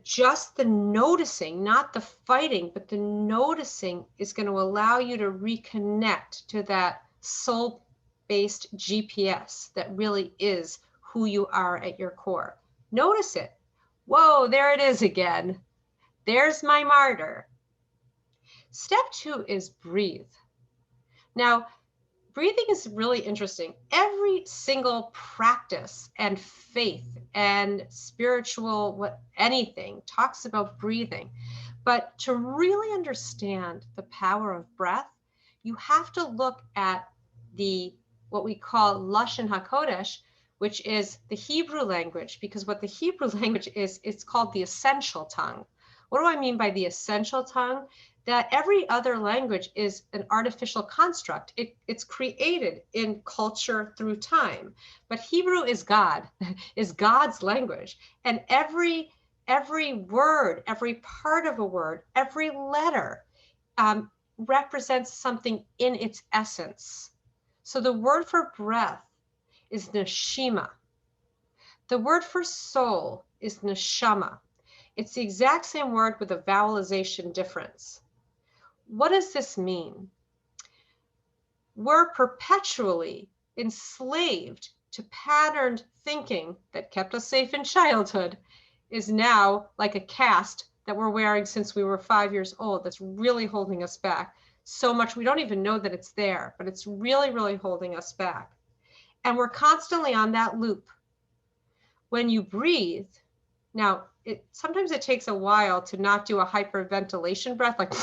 Just the noticing, not the fighting, but the noticing is going to allow you to reconnect to that soul-based GPS that really is who you are at your core. Notice it. Whoa, there it is again. There's my martyr. Step two is breathe. Now, breathing is really interesting. Every single practice and faith and spiritual anything talks about breathing. But to really understand the power of breath, you have to look at what we call Lashon HaKodesh, which is the Hebrew language, because what the Hebrew language is, it's called the essential tongue. What do I mean by the essential tongue? That every other language is an artificial construct. It's created in culture through time. But Hebrew is God, is God's language. And every word, every part of a word, every letter represents something in its essence. So the word for breath is neshima. The word for soul is neshama. It's the exact same word with a vowelization difference. What does this mean? We're perpetually enslaved to patterned thinking that kept us safe in childhood, is now like a cast that we're wearing since we were 5 years old that's really holding us back so much we don't even know that it's there, but it's really, really holding us back. And we're constantly on that loop. When you breathe, now sometimes it takes a while to not do a hyperventilation breath, like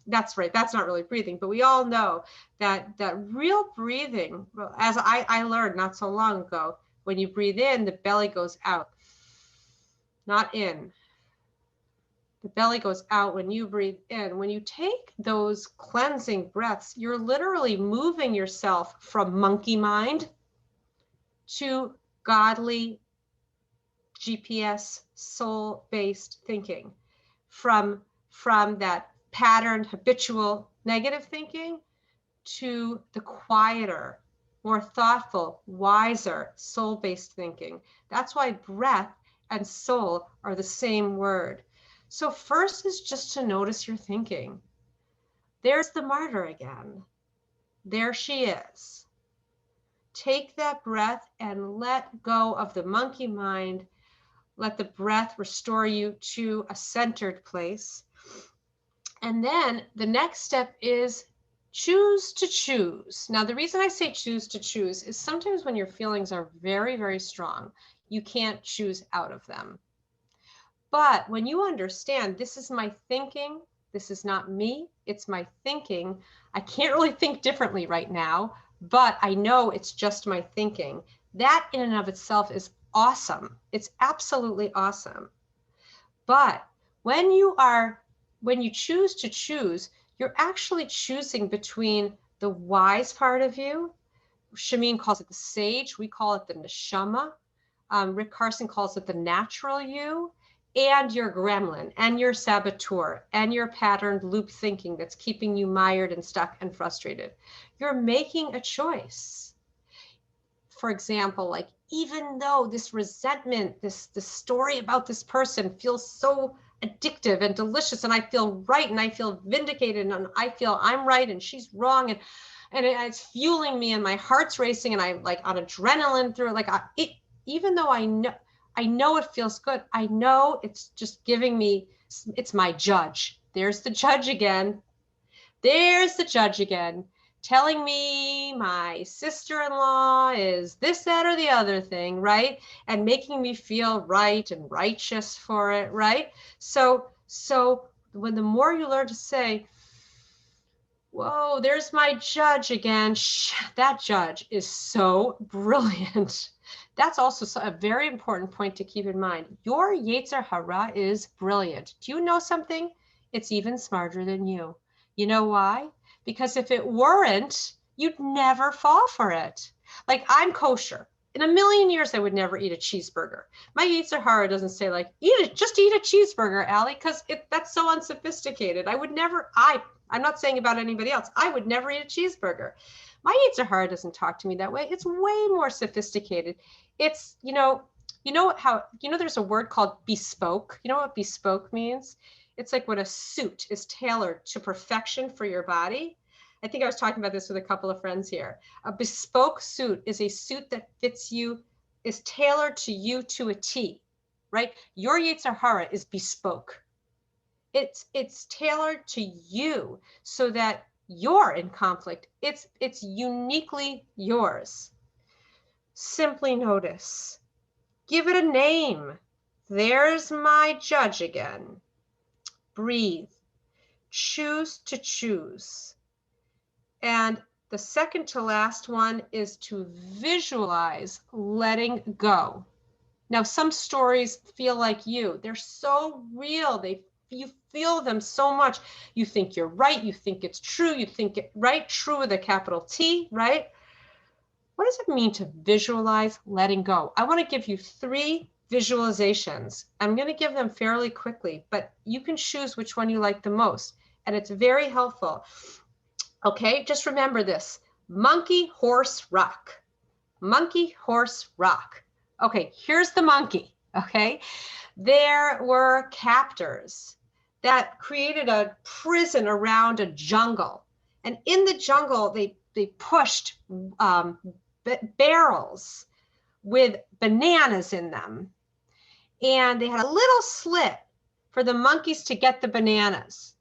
that's right, that's not really breathing, but we all know that real breathing, as I learned not so long ago, when you breathe in, the belly goes out, not in. The belly goes out when you breathe in. When you take those cleansing breaths, you're literally moving yourself from monkey mind to godly GPS soul-based thinking, from that patterned habitual negative thinking to the quieter, more thoughtful, wiser soul-based thinking. That's why breath and soul are the same word. So first is just to notice your thinking. There's the martyr again. There she is. Take that breath and let go of the monkey mind. Let the breath restore you to a centered place. And then the next step is choose to choose. Now, the reason I say choose to choose is sometimes when your feelings are very, very strong, you can't choose out of them. But when you understand, this is my thinking, this is not me, it's my thinking. I can't really think differently right now, but I know it's just my thinking. That in and of itself is awesome. It's absolutely awesome. But when you choose to choose, you're actually choosing between the wise part of you. Shameen calls it the sage. We call it the neshama. Rick Carson calls it the natural you, and your gremlin and your saboteur and your patterned loop thinking that's keeping you mired and stuck and frustrated. You're making a choice. For example, like, even though this resentment, this story about this person feels so addictive and delicious, and I feel right and I feel vindicated and I feel I'm right and she's wrong, and it's fueling me and my heart's racing and I'm like on adrenaline through it, even though I know it feels good, I know it's just giving me, it's my judge. There's the judge again. There's the judge again, telling me my sister-in-law is this, that, or the other thing, right? And making me feel right and righteous for it, right? So when the more you learn to say, whoa, there's my judge again, that judge is so brilliant. That's also a very important point to keep in mind. Your Yetzer Hara is brilliant. Do you know something? It's even smarter than you. You know why? Because if it weren't, you'd never fall for it. Like, I'm kosher. In a million years, I would never eat a cheeseburger. My Yetzer Hara doesn't say like, just eat a cheeseburger, Allie, because that's so unsophisticated. I'm not saying about anybody else. I would never eat a cheeseburger. My Yetzer Hara doesn't talk to me that way. It's way more sophisticated. It's, there's a word called bespoke. You know what bespoke means? It's like when a suit is tailored to perfection for your body. I think I was talking about this with a couple of friends here. A bespoke suit is a suit that fits you, is tailored to you to a T, right? Your Yetzer Hara is bespoke. It's tailored to you so that you're in conflict. It's uniquely yours. Simply notice. Give it a name. There's my judge again. Breathe. Choose to choose. And the second to last one is to visualize letting go. Now, some stories feel like you. They're so real. You feel them so much. You think you're right. You think it's true. You think it right, true with a capital T, right? What does it mean to visualize letting go? I want to give you 3 visualizations. I'm going to give them fairly quickly, but you can choose which one you like the most. And it's very helpful. Okay, just remember this: monkey, horse, rock. Monkey, horse, rock. Okay, here's the monkey, okay? There were captors that created a prison around a jungle. And in the jungle, they pushed barrels with bananas in them. And they had a little slit for the monkeys to get the bananas.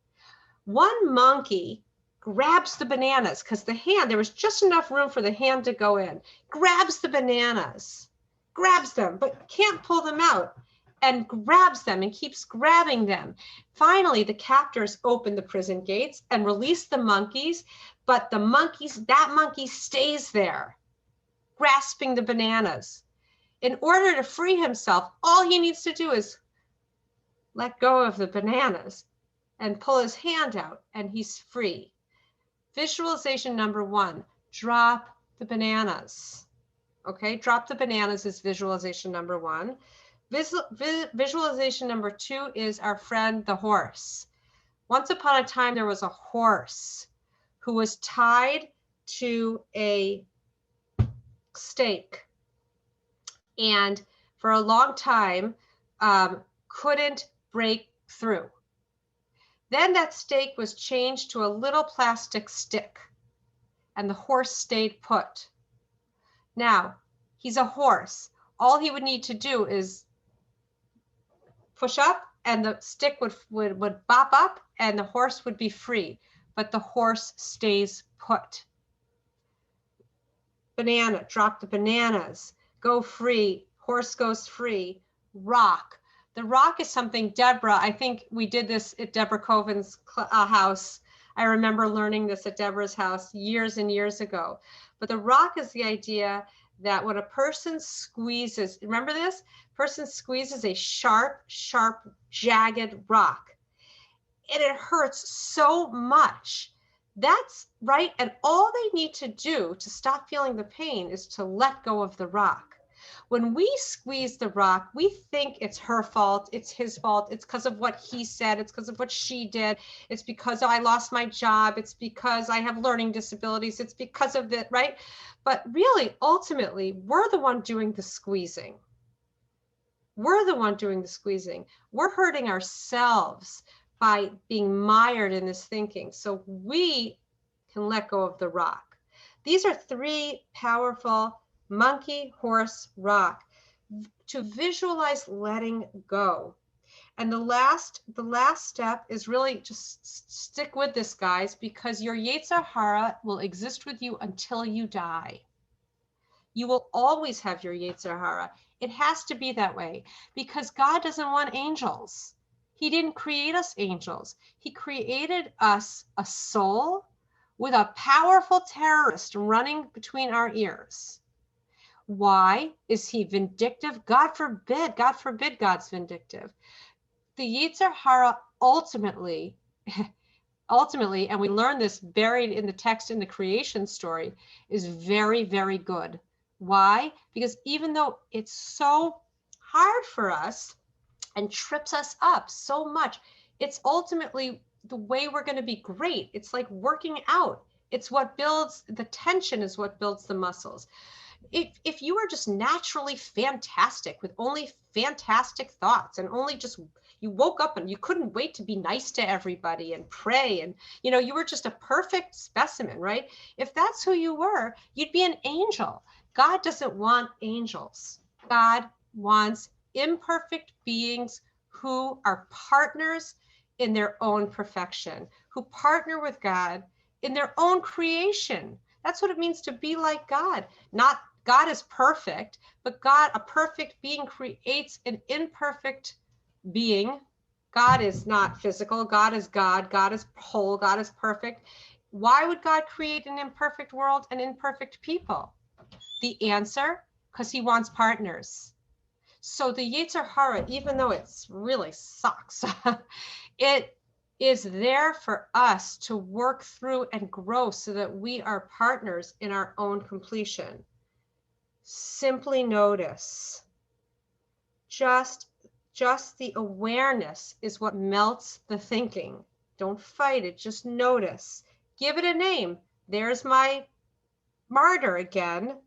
One monkey grabs the bananas because there was just enough room for the hand to go in, grabs the bananas, grabs them, but can't pull them out, and grabs them and keeps grabbing them. Finally, the captors open the prison gates and release the monkeys, but that monkey stays there, grasping the bananas. In order to free himself, all he needs to do is let go of the bananas and pull his hand out, and he's free. Visualization number 1, drop the bananas. Okay, drop the bananas is visualization number 1. Visualization number 2 is our friend, the horse. Once upon a time, there was a horse who was tied to a stake, and for a long time couldn't break through. Then that stake was changed to a little plastic stick, and the horse stayed put. Now, he's a horse. All he would need to do is push up, and the stick would bop up, and the horse would be free. But the horse stays put. Banana, drop the bananas. Go free, horse goes free. Rock. The rock is something Deborah, I think we did this at Deborah Coven's house. I remember learning this at Deborah's house years and years ago. But the rock is the idea that when a person squeezes, remember this? Person squeezes a sharp, jagged rock, and it hurts so much. That's right. And all they need to do to stop feeling the pain is to let go of the rock. When we squeeze the rock, we think it's her fault, it's his fault, it's because of what he said, it's because of what she did, it's because I lost my job, it's because I have learning disabilities, it's because of it, right? But really, ultimately, we're the one doing the squeezing. We're the one doing the squeezing. We're hurting ourselves by being mired in this thinking. So we can let go of the rock. These are 3 powerful monkey, horse, rock to visualize letting go. And the last step is really just stick with this, guys, because your Yetzer Hara will exist with you until you die. You will always have your Yetzer Hara. It has to be that way because God doesn't want angels. He didn't create us angels. He created us a soul with a powerful terrorist running between our ears. Why? Is he vindictive? God forbid. God forbid God's vindictive. The Yetzer Hara ultimately, and we learn this buried in the text in the creation story, is very, very good. Why? Because even though it's so hard for us and trips us up so much, it's ultimately the way we're going to be great. It's like working out. It's what builds the tension, is what builds the muscles. If you were just naturally fantastic with only fantastic thoughts and only just you woke up and you couldn't wait to be nice to everybody and pray and you were just a perfect specimen, right? If that's who you were, you'd be an angel. God doesn't want angels. God wants imperfect beings who are partners in their own perfection, who partner with God in their own creation. That's what it means to be like God. Not God is perfect, but God, a perfect being, creates an imperfect being. God is not physical. God is God. God is whole. God is perfect. Why would God create an imperfect world and imperfect people? The answer, because he wants partners. So the Yetzer Hara, even though it's really sucks, it is there for us to work through and grow so that we are partners in our own completion. Simply notice. Just the awareness is what melts the thinking. Don't fight it, just notice. Give it a name. There's my martyr again.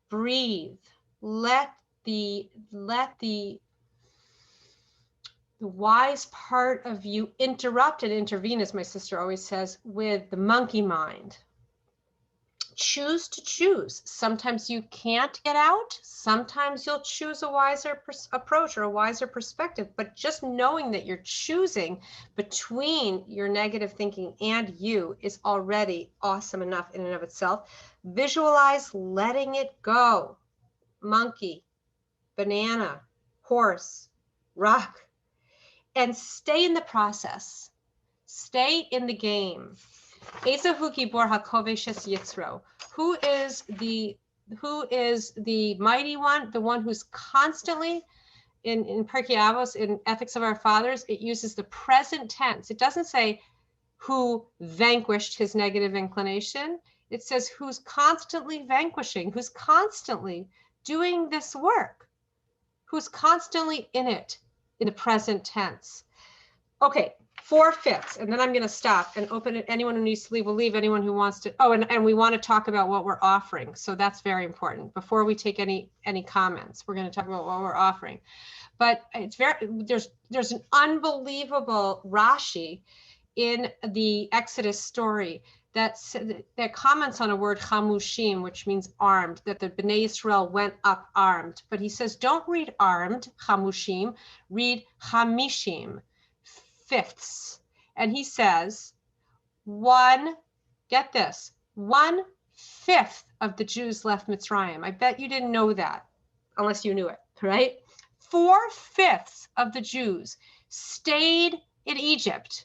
breathe. Let the wise part of you interrupt and intervene, as my sister always says, with the monkey mind. Choose to choose. Sometimes you can't get out. Sometimes you'll choose a wiser approach or a wiser perspective. But just knowing that you're choosing between your negative thinking and you is already awesome enough in and of itself. Visualize letting it go. Monkey, banana, horse, rock, and stay in the process. Stay in the game. Ezahuki Bor HaKoveshes Yitzro. Who is the mighty one, the one who's constantly in Pirkei Avos, in Ethics of Our Fathers, it uses the present tense. It doesn't say who vanquished his negative inclination. It says who's constantly vanquishing, who's constantly doing this work, who's constantly in it in the present tense. Okay, 4/5, and then I'm going to stop and open it. Anyone who needs to leave will leave. Anyone who wants to, oh, and we want to talk about what we're offering. So that's very important. Before we take any comments, we're going to talk about what we're offering. But it's there's an unbelievable Rashi in the Exodus story that comments on a word chamushim, which means armed, that the Bnei Yisrael went up armed. But he says, don't read armed, chamushim, read chamishim, fifths. And he says, get this, 1/5 of the Jews left Mitzrayim. I bet you didn't know that, unless you knew it, right? 4/5 of the Jews stayed in Egypt.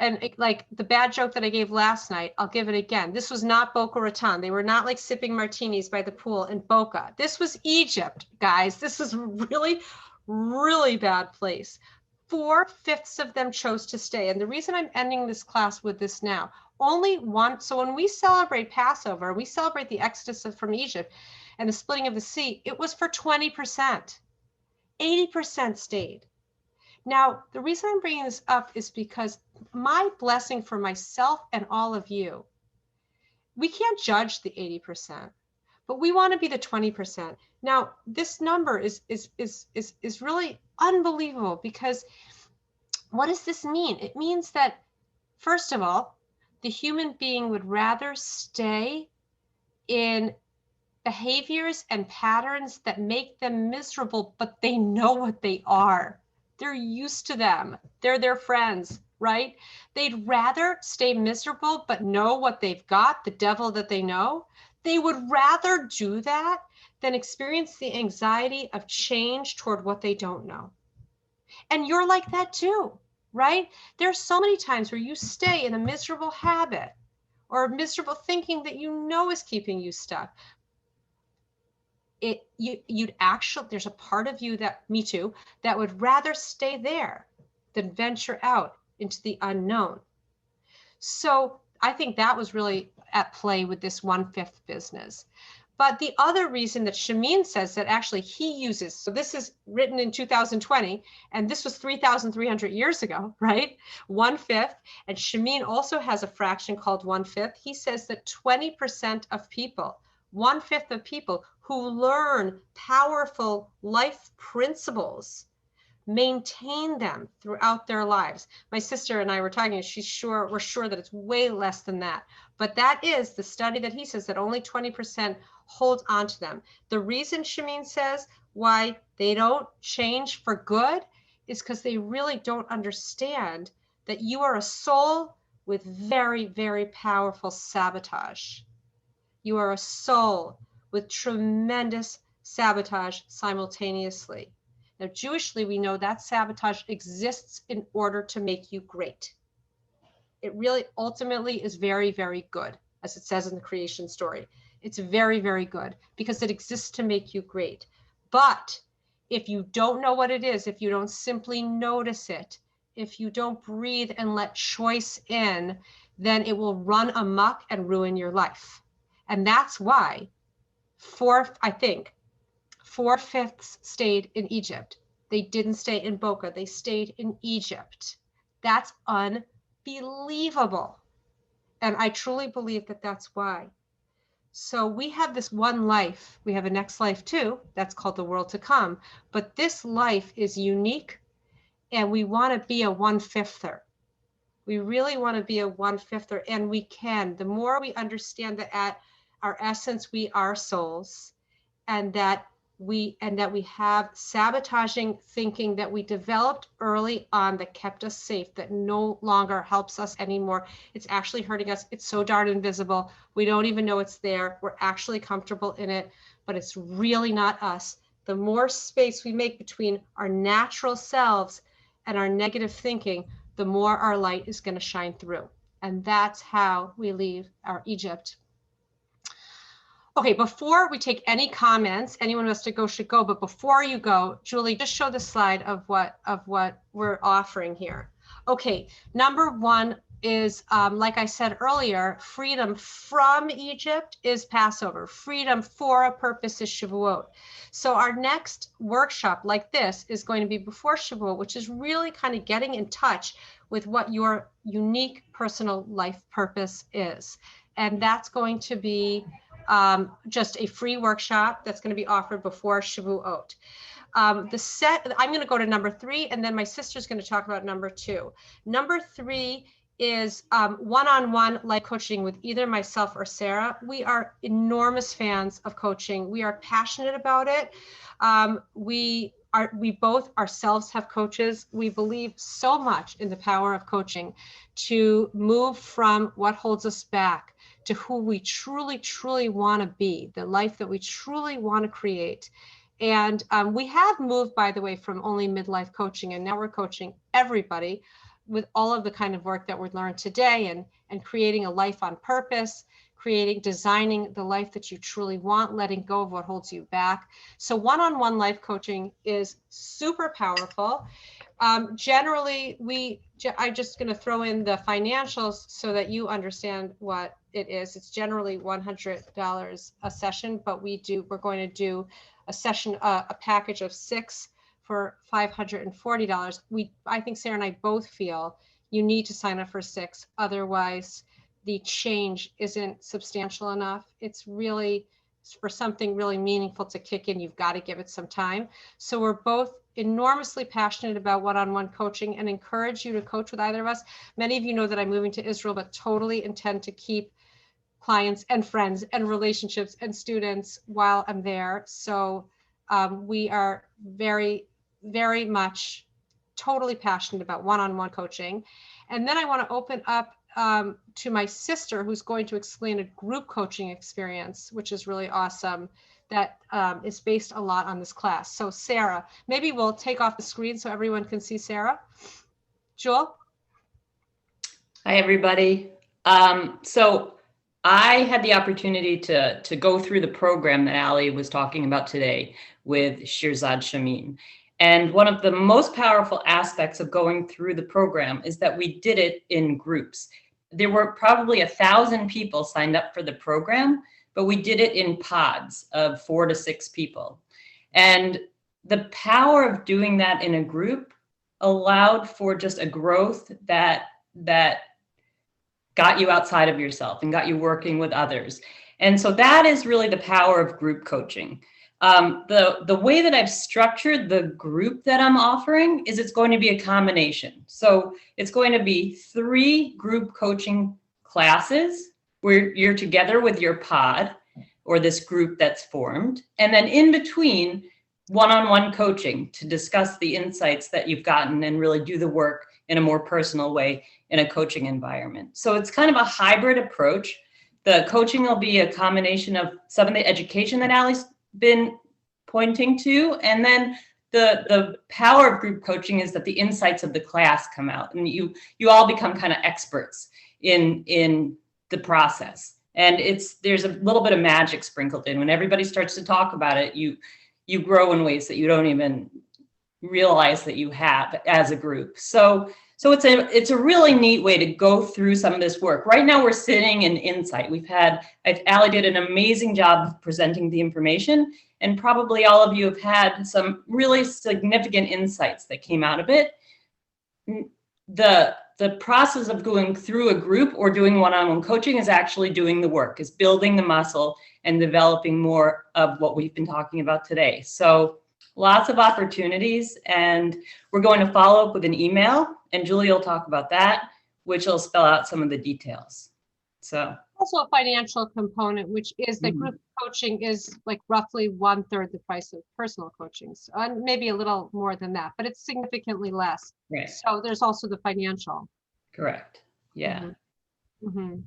And like the bad joke that I gave last night, I'll give it again. This was not Boca Raton. They were not like sipping martinis by the pool in Boca. This was Egypt, guys. This is really, really bad place. 4/5 of them chose to stay. And the reason I'm ending this class with this now, only one. So when we celebrate Passover, we celebrate the Exodus from Egypt and the splitting of the sea, it was for 20%. 80% stayed. Now, the reason I'm bringing this up is because my blessing for myself and all of you, we can't judge the 80%, but we want to be the 20%. Now, this number is really unbelievable, because what does this mean? It means that, first of all, the human being would rather stay in behaviors and patterns that make them miserable, but they know what they are. They're used to them. They're their friends, right? They'd rather stay miserable, but know what they've got, the devil that they know. They would rather do that than experience the anxiety of change toward what they don't know. And you're like that too, right? There's so many times where you stay in a miserable habit or miserable thinking that you know is keeping you stuck. You'd actually, there's a part of you that, me too, that would rather stay there than venture out into the unknown. So I think that was really at play with this 1/5 business. But the other reason that Shamin says that actually he uses, so this is written in 2020, and this was 3,300 years ago, right? 1/5, and Shamin also has a fraction called 1/5. He says that 20% of people, 1/5 of people who learn powerful life principles, maintain them throughout their lives. My sister and I were talking, we're sure that it's way less than that. But that is the study that he says that only 20% hold on to them. The reason Shamin says why they don't change for good is because they really don't understand that you are a soul with very, very powerful sabotage. You are a soul with tremendous sabotage simultaneously. Now, Jewishly, we know that sabotage exists in order to make you great. It really ultimately is very, very good, as it says in the creation story. It's very, very good because it exists to make you great. But if you don't know what it is, if you don't simply notice it, if you don't breathe and let choice in, then it will run amok and ruin your life. And that's why 4/5 stayed in Egypt. They didn't stay in Boca. They stayed in Egypt. That's unbelievable. And I truly believe that that's why. So we have this one life. We have a next life too. That's called the world to come. But this life is unique, and we want to be a 1/5er. We really want to be a 1/5er, and we can. The more we understand that at our essence we are souls, and that we have sabotaging thinking that we developed early on that kept us safe, that no longer helps us anymore. It's actually hurting us. It's so darn invisible. We don't even know it's there. We're actually comfortable in it, but it's really not us. The more space we make between our natural selves and our negative thinking, the more our light is going to shine through. And that's how we leave our Egypt. Okay, before we take any comments, anyone who has to go should go. But before you go, Julie, just show the slide of what we're offering here. Okay, number one is, like I said earlier, freedom from Egypt is Passover. Freedom for a purpose is Shavuot. So our next workshop like this is going to be before Shavuot, which is really kind of getting in touch with what your unique personal life purpose is. And that's going to be just a free workshop that's going to be offered before Shavuot. I'm going to go to number 3, and then my sister's going to talk about number 2. Number 3 is one-on-one life coaching with either myself or Sarah. We are enormous fans of coaching. We are passionate about it. We both ourselves have coaches. We believe so much in the power of coaching to move from what holds us back to who we truly, truly want to be, the life that we truly want to create. And we have moved, by the way, from only midlife coaching, and now we're coaching everybody with all of the kind of work that we've learned today, and creating a life on purpose, designing the life that you truly want, letting go of what holds you back. So one-on-one life coaching is super powerful. Generally, I'm just going to throw in the financials so that you understand what it is. It's generally $100 a session, but we're going to do a session, a package of 6 for $540. I think Sarah and I both feel you need to sign up for 6. Otherwise, the change isn't substantial enough. It's really, for something really meaningful to kick in, you've got to give it some time. So we're both enormously passionate about one-on-one coaching and encourage you to coach with either of us. Many of you know that I'm moving to Israel, but totally intend to keep clients and friends and relationships and students while I'm there. So we are very, very much totally passionate about one-on-one coaching. And then I want to open up to my sister, who's going to explain a group coaching experience, which is really awesome, that is based a lot on this class. So Sarah, maybe we'll take off the screen so everyone can see Sarah. Jewel? Hi, everybody. So I had the opportunity to go through the program that Ali was talking about today with Shirzad Chamine. And one of the most powerful aspects of going through the program is that we did it in groups. There were probably 1,000 people signed up for the program, but we did it in pods of 4 to 6 people. And the power of doing that in a group allowed for just a growth that got you outside of yourself and got you working with others. And so that is really the power of group coaching. The way that I've structured the group that I'm offering is it's going to be a combination. So it's going to be 3 group coaching classes where you're together with your pod or this group that's formed. And then in between, one-on-one coaching to discuss the insights that you've gotten and really do the work in a more personal way in a coaching environment. So it's kind of a hybrid approach. The coaching will be a combination of some of the education that Ali's been pointing to, and then the power of group coaching is that the insights of the class come out, and you all become kind of experts in the process. And there's a little bit of magic sprinkled in. When everybody starts to talk about it, you grow in ways that you don't even realize that you have as a group. So it's a really neat way to go through some of this work. Right now we're sitting in insight. Ali did an amazing job of presenting the information, and probably all of you have had some really significant insights that came out of it. The the process of going through a group or doing one-on-one coaching is actually doing the work, is building the muscle and developing more of what we've been talking about today. So lots of opportunities, and we're going to follow up with an email, and Julie will talk about that, which will spell out some of the details. So Also a financial component, which is that Mhm. group coaching is like roughly 1/3 the price of personal coaching. So, and maybe a little more than that, but it's significantly less. right, So there's also the financial. correct. Yeah. Mhm.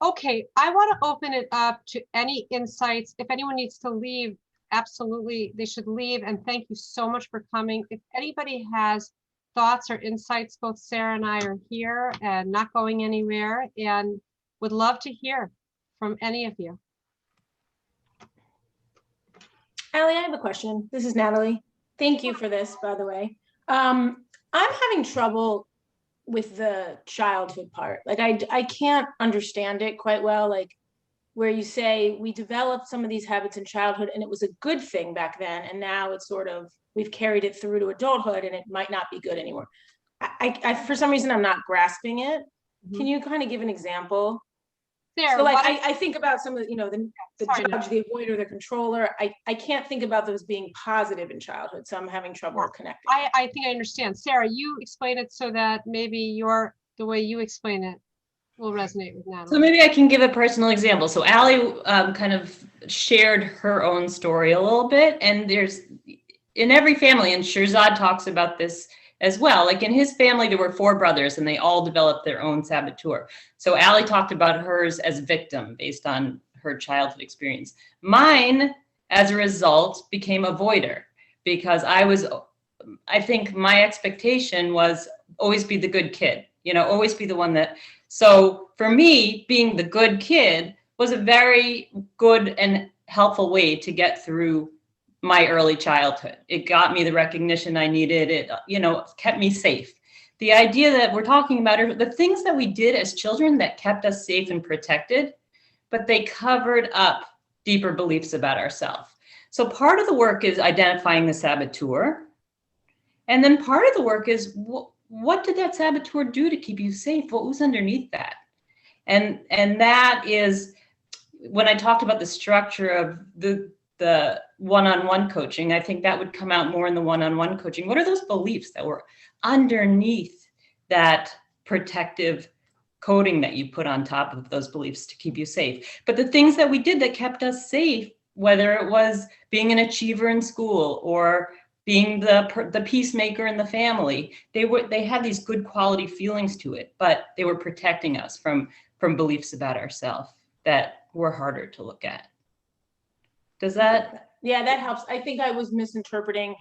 Okay, I want to open it up to any insights. If anyone needs to leave, absolutely, they should leave. And thank you so much for coming. If anybody has thoughts or insights, both Sarah and I are here and not going anywhere, and would love to hear from any of you. Allie, I have a question. This is Natalie. Thank you for this, by the way. I'm having trouble with the childhood part. Like I can't understand it quite well. Like where you say we developed some of these habits in childhood and it was a good thing back then. And now it's sort of, we've carried it through to adulthood and it might not be good anymore. I for some reason, I'm not grasping it. Can you kind of give an example? Sarah, So like, why don't- I think about some of the, the Sorry, judge, the avoider, the controller. I can't think about those being positive in childhood. So I'm having trouble connecting. I think I understand. Sarah, you explain it so that maybe the way you explain it will resonate with So Natalie. maybe I can give a personal example. So Allie kind of shared her own story a little bit, and there's in every family, and Shirzad talks about this as well. Like in his family, there were 4 brothers and they all developed their own saboteur. So Allie talked about hers as victim based on her childhood experience. Mine, as a result, became avoider because I think my expectation was always be the good kid, always be the one that, so for me, being the good kid was a very good and helpful way to get through my early childhood. It got me the recognition I needed. It, kept me safe. The idea that we're talking about are the things that we did as children that kept us safe and protected, but they covered up deeper beliefs about ourselves. So part of the work is identifying the saboteur. And then part of the work is what did that saboteur do to keep you safe? What was underneath that? And that is when I talked about the structure of the one-on-one coaching, I think that would come out more in the one-on-one coaching. What are those beliefs that were underneath that protective coding that you put on top of those beliefs to keep you safe? But the things that we did that kept us safe, whether it was being an achiever in school or being the peacemaker in the family, they had these good quality feelings to it, but they were protecting us from beliefs about ourselves that were harder to look at. Does that? Yeah, that helps. I think I was misinterpreting.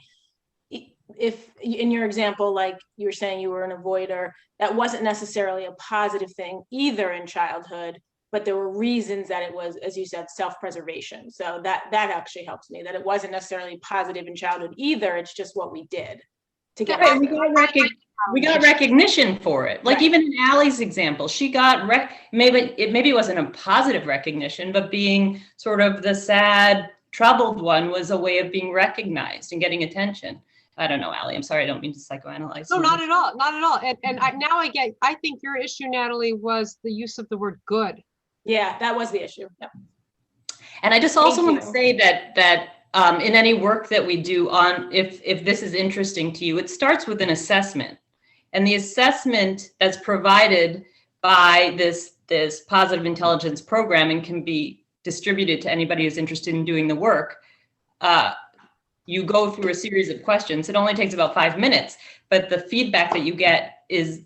If in your example, like you were saying you were an avoider, that wasn't necessarily a positive thing either in childhood, but there were reasons that it was, as you said, self-preservation. So that actually helps me, that it wasn't necessarily positive in childhood either. It's just what we did to get. Right, we got recognition for it. Like Right. even in Allie's example, she got maybe it wasn't a positive recognition, but being sort of the sad, troubled one was a way of being recognized and getting attention. I don't know, Allie. I'm sorry, I don't mean to psychoanalyze. No, you. not at all, not at all. And I think your issue, Natalie, was the use of the word good. Yeah, that was the issue. Yep. And I just also Thank want to you. say that in any work that we do on, if this is interesting to you, it starts with an assessment. And the assessment that's provided by this positive intelligence programming can be distributed to anybody who's interested in doing the work. You go through a series of questions. It only takes about 5 minutes, but the feedback that you get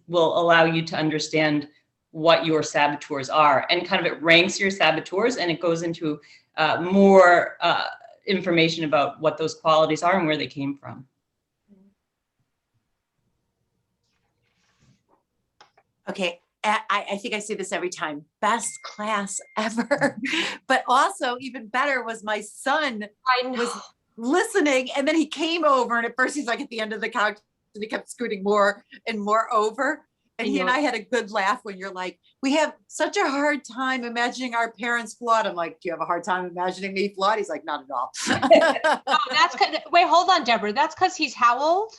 will allow you to understand what your saboteurs are, and kind of it ranks your saboteurs, and it goes into more information about what those qualities are and where they came from. Okay, I think I say this every time, best class ever. But also even better was my son I know. was listening, and then he came over, and at first he's like at the end of the couch and he kept scooting more and more over. And he and I had a good laugh when you're like, we have such a hard time imagining our parents flawed. I'm like, do you have a hard time imagining me flawed? He's like, not at all. Oh, that's wait, hold on, Deborah. That's because he's how old?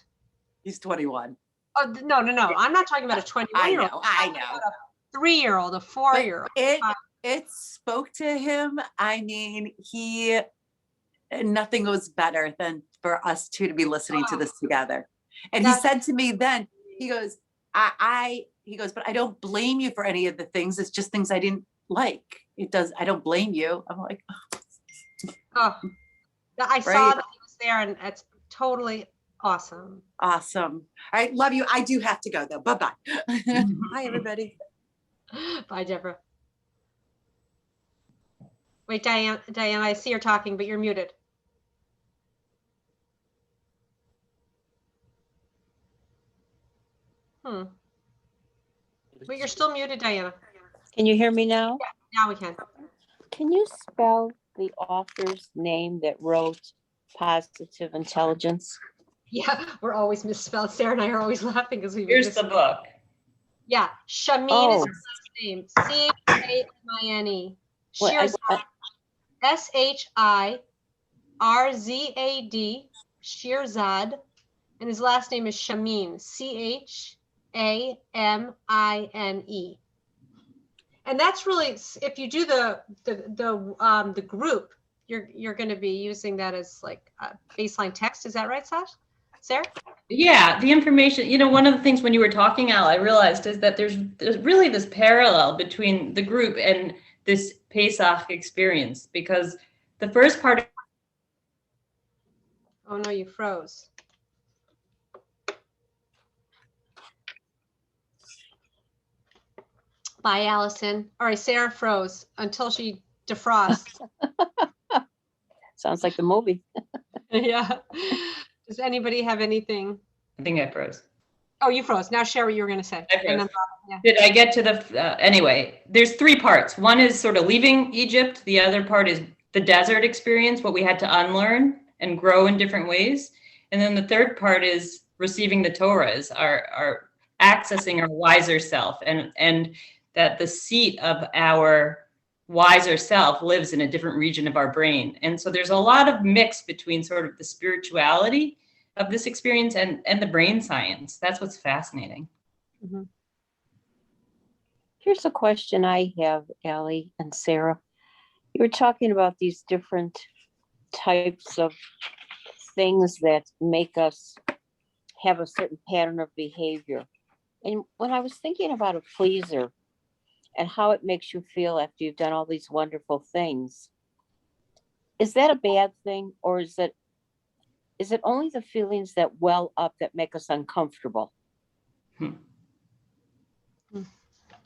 He's 21. Oh, no. I'm not talking about a 21-year-old. I I'm talking know. about a 3-year-old, a 4-year-old. It spoke to him. I mean, nothing was better than for us two to be listening to this together. And he That's said to me then, he goes, he goes, but I don't blame you for any of the things. It's just things I didn't like. I don't blame you. I'm like, Oh, I saw Right. that he was there, and it's totally awesome. awesome. All right, love you. I do have to go though. Bye-bye. Bye, everybody. Bye, Deborah. Wait, Diane, I see you're talking, but you're muted. But you're still muted, Diana. Can you hear me now? Now we can. Can you spell the author's name that wrote Positive Intelligence? Yeah, we're always misspelled. Sarah and I are always laughing because we Here's the book. Yeah, Shameen is Oh. his last name. Chamine. Well, Shirzad. Shirzad. Shirzad. And his last name is Shameen. Chamine. And that's really, if you do the group, you're going to be using that as like baseline text. Is that right, Sarah? Yeah, the information, one of the things when you were talking, Al, I realized is that there's really this parallel between the group and this Pesach experience, because the first part. Oh no, you froze. Bye, Allison. All right, Sarah froze until she defrosts. Sounds like the movie. Yeah. Does anybody have anything? I think I froze. Oh, you froze. Now share what you were going to say. I froze. And then, yeah. Did I get to the, anyway, there's 3 parts. One is sort of leaving Egypt. The other part is the desert experience, what we had to unlearn and grow in different ways. And then the third part is receiving the Torah, is our accessing our wiser self, and that the seat of our wiser self lives in a different region of our brain. And so there's a lot of mix between sort of the spirituality of this experience and the brain science. That's what's fascinating. Mm-hmm. Here's a question I have, Allie and Sarah. You were talking about these different types of things that make us have a certain pattern of behavior. And when I was thinking about a pleaser and how it makes you feel after you've done all these wonderful things, is that a bad thing, or is it only the feelings that well up that make us uncomfortable?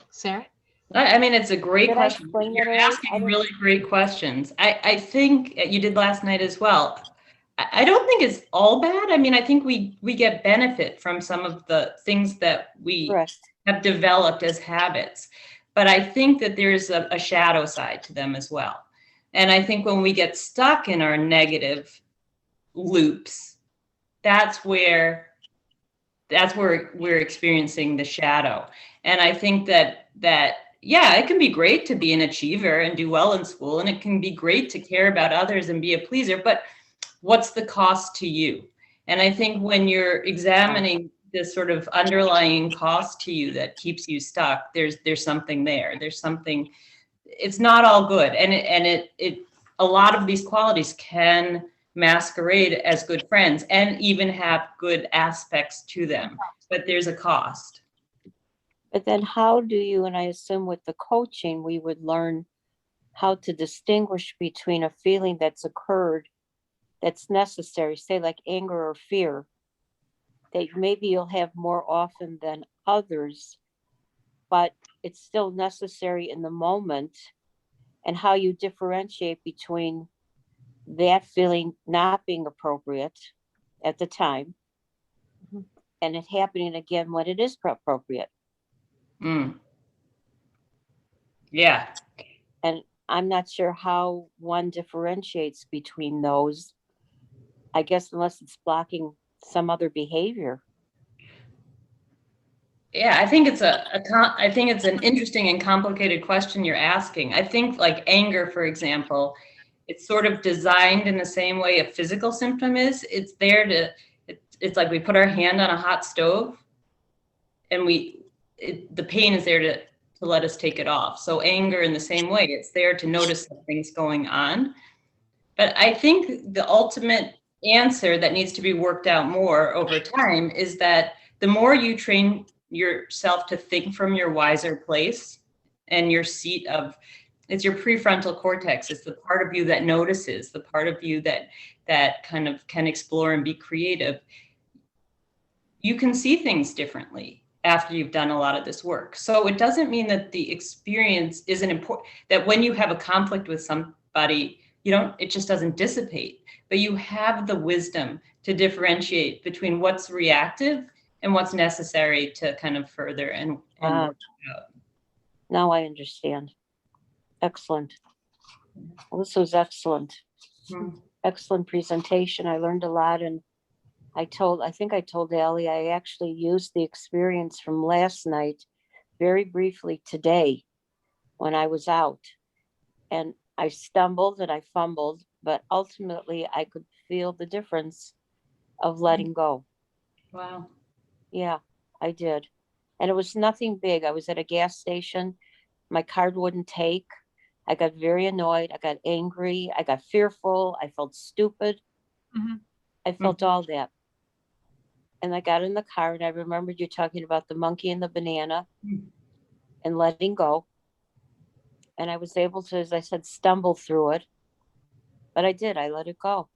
Sarah? I mean, it's a great Did I question. explain You're that right? asking really great questions. I think you did last night as well. I don't think it's all bad. I mean, I think we get benefit from some of the things that we Correct. have developed as habits. But I think that there's a shadow side to them as well. And I think when we get stuck in our negative loops, that's where we're experiencing the shadow. And I think that yeah, it can be great to be an achiever and do well in school, and it can be great to care about others and be a pleaser, but what's the cost to you? And I think when you're examining this sort of underlying cost to you that keeps you stuck, there's something there. There's something, it's not all good. And it a lot of these qualities can masquerade as good friends and even have good aspects to them, but there's a cost. But then how do you, and I assume with the coaching, we would learn how to distinguish between a feeling that's occurred that's necessary, say like anger or fear, that maybe you'll have more often than others, but it's still necessary in the moment, and how you differentiate between that feeling not being appropriate at the time and it happening again when it is appropriate. Yeah. And I'm not sure how one differentiates between those, I guess, unless it's blocking some other behavior. Yeah, I think it's I think it's an interesting and complicated question you're asking. I think like anger, for example, it's sort of designed in the same way a physical symptom is. It's there to, it's like we put our hand on a hot stove. and the pain is there to let us take it off. So anger in the same way, it's there to notice something's going on. But I think the ultimate answer that needs to be worked out more over time is that the more you train yourself to think from your wiser place and your seat of, it's your prefrontal cortex, it's the part of you that notices, the part of you that kind of can explore and be creative, you can see things differently after you've done a lot of this work. So it doesn't mean that the experience isn't important, that when you have a conflict with somebody, it just doesn't dissipate, but you have the wisdom to differentiate between what's reactive and what's necessary to kind of further and work it out. Now I understand. Excellent. Well, this was excellent. Excellent presentation. I learned a lot, and I think I told Allie, I actually used the experience from last night very briefly today when I was out, and I stumbled and I fumbled, but ultimately I could feel the difference of letting go. Wow. Yeah, I did. And it was nothing big. I was at a gas station. My card wouldn't take. I got very annoyed. I got angry. I got fearful. I felt stupid. I felt all that. And I got in the car, and I remembered you talking about the monkey and the banana and letting go. And I was able to, as I said, stumble through it. But I did. I let it go.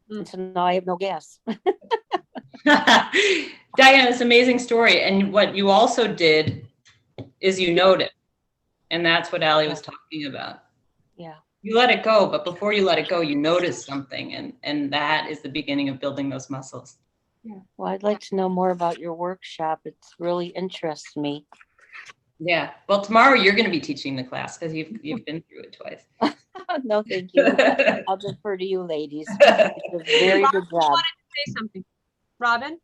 And so now I have no gas. Diane, it's an amazing story. And what you also did is you noted. And that's what Allie was talking about. Yeah. You let it go, but before you let it go, you notice something. And that is the beginning of building those muscles. Yeah. Well, I'd like to know more about your workshop. It really interests me. Yeah. Well, tomorrow you're going to be teaching the class because you've been through it twice. No, thank you. I'll defer to you ladies. It's a very good job. I wanted to say something. Robin?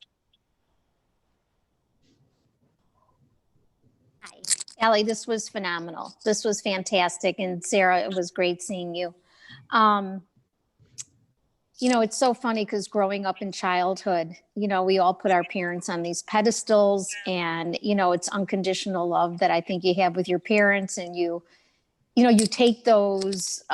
Hi, Allie, this was phenomenal. This was fantastic. And Sarah, it was great seeing you. It's so funny because growing up in childhood, we all put our parents on these pedestals, and, it's unconditional love that I think you have with your parents, and you take those,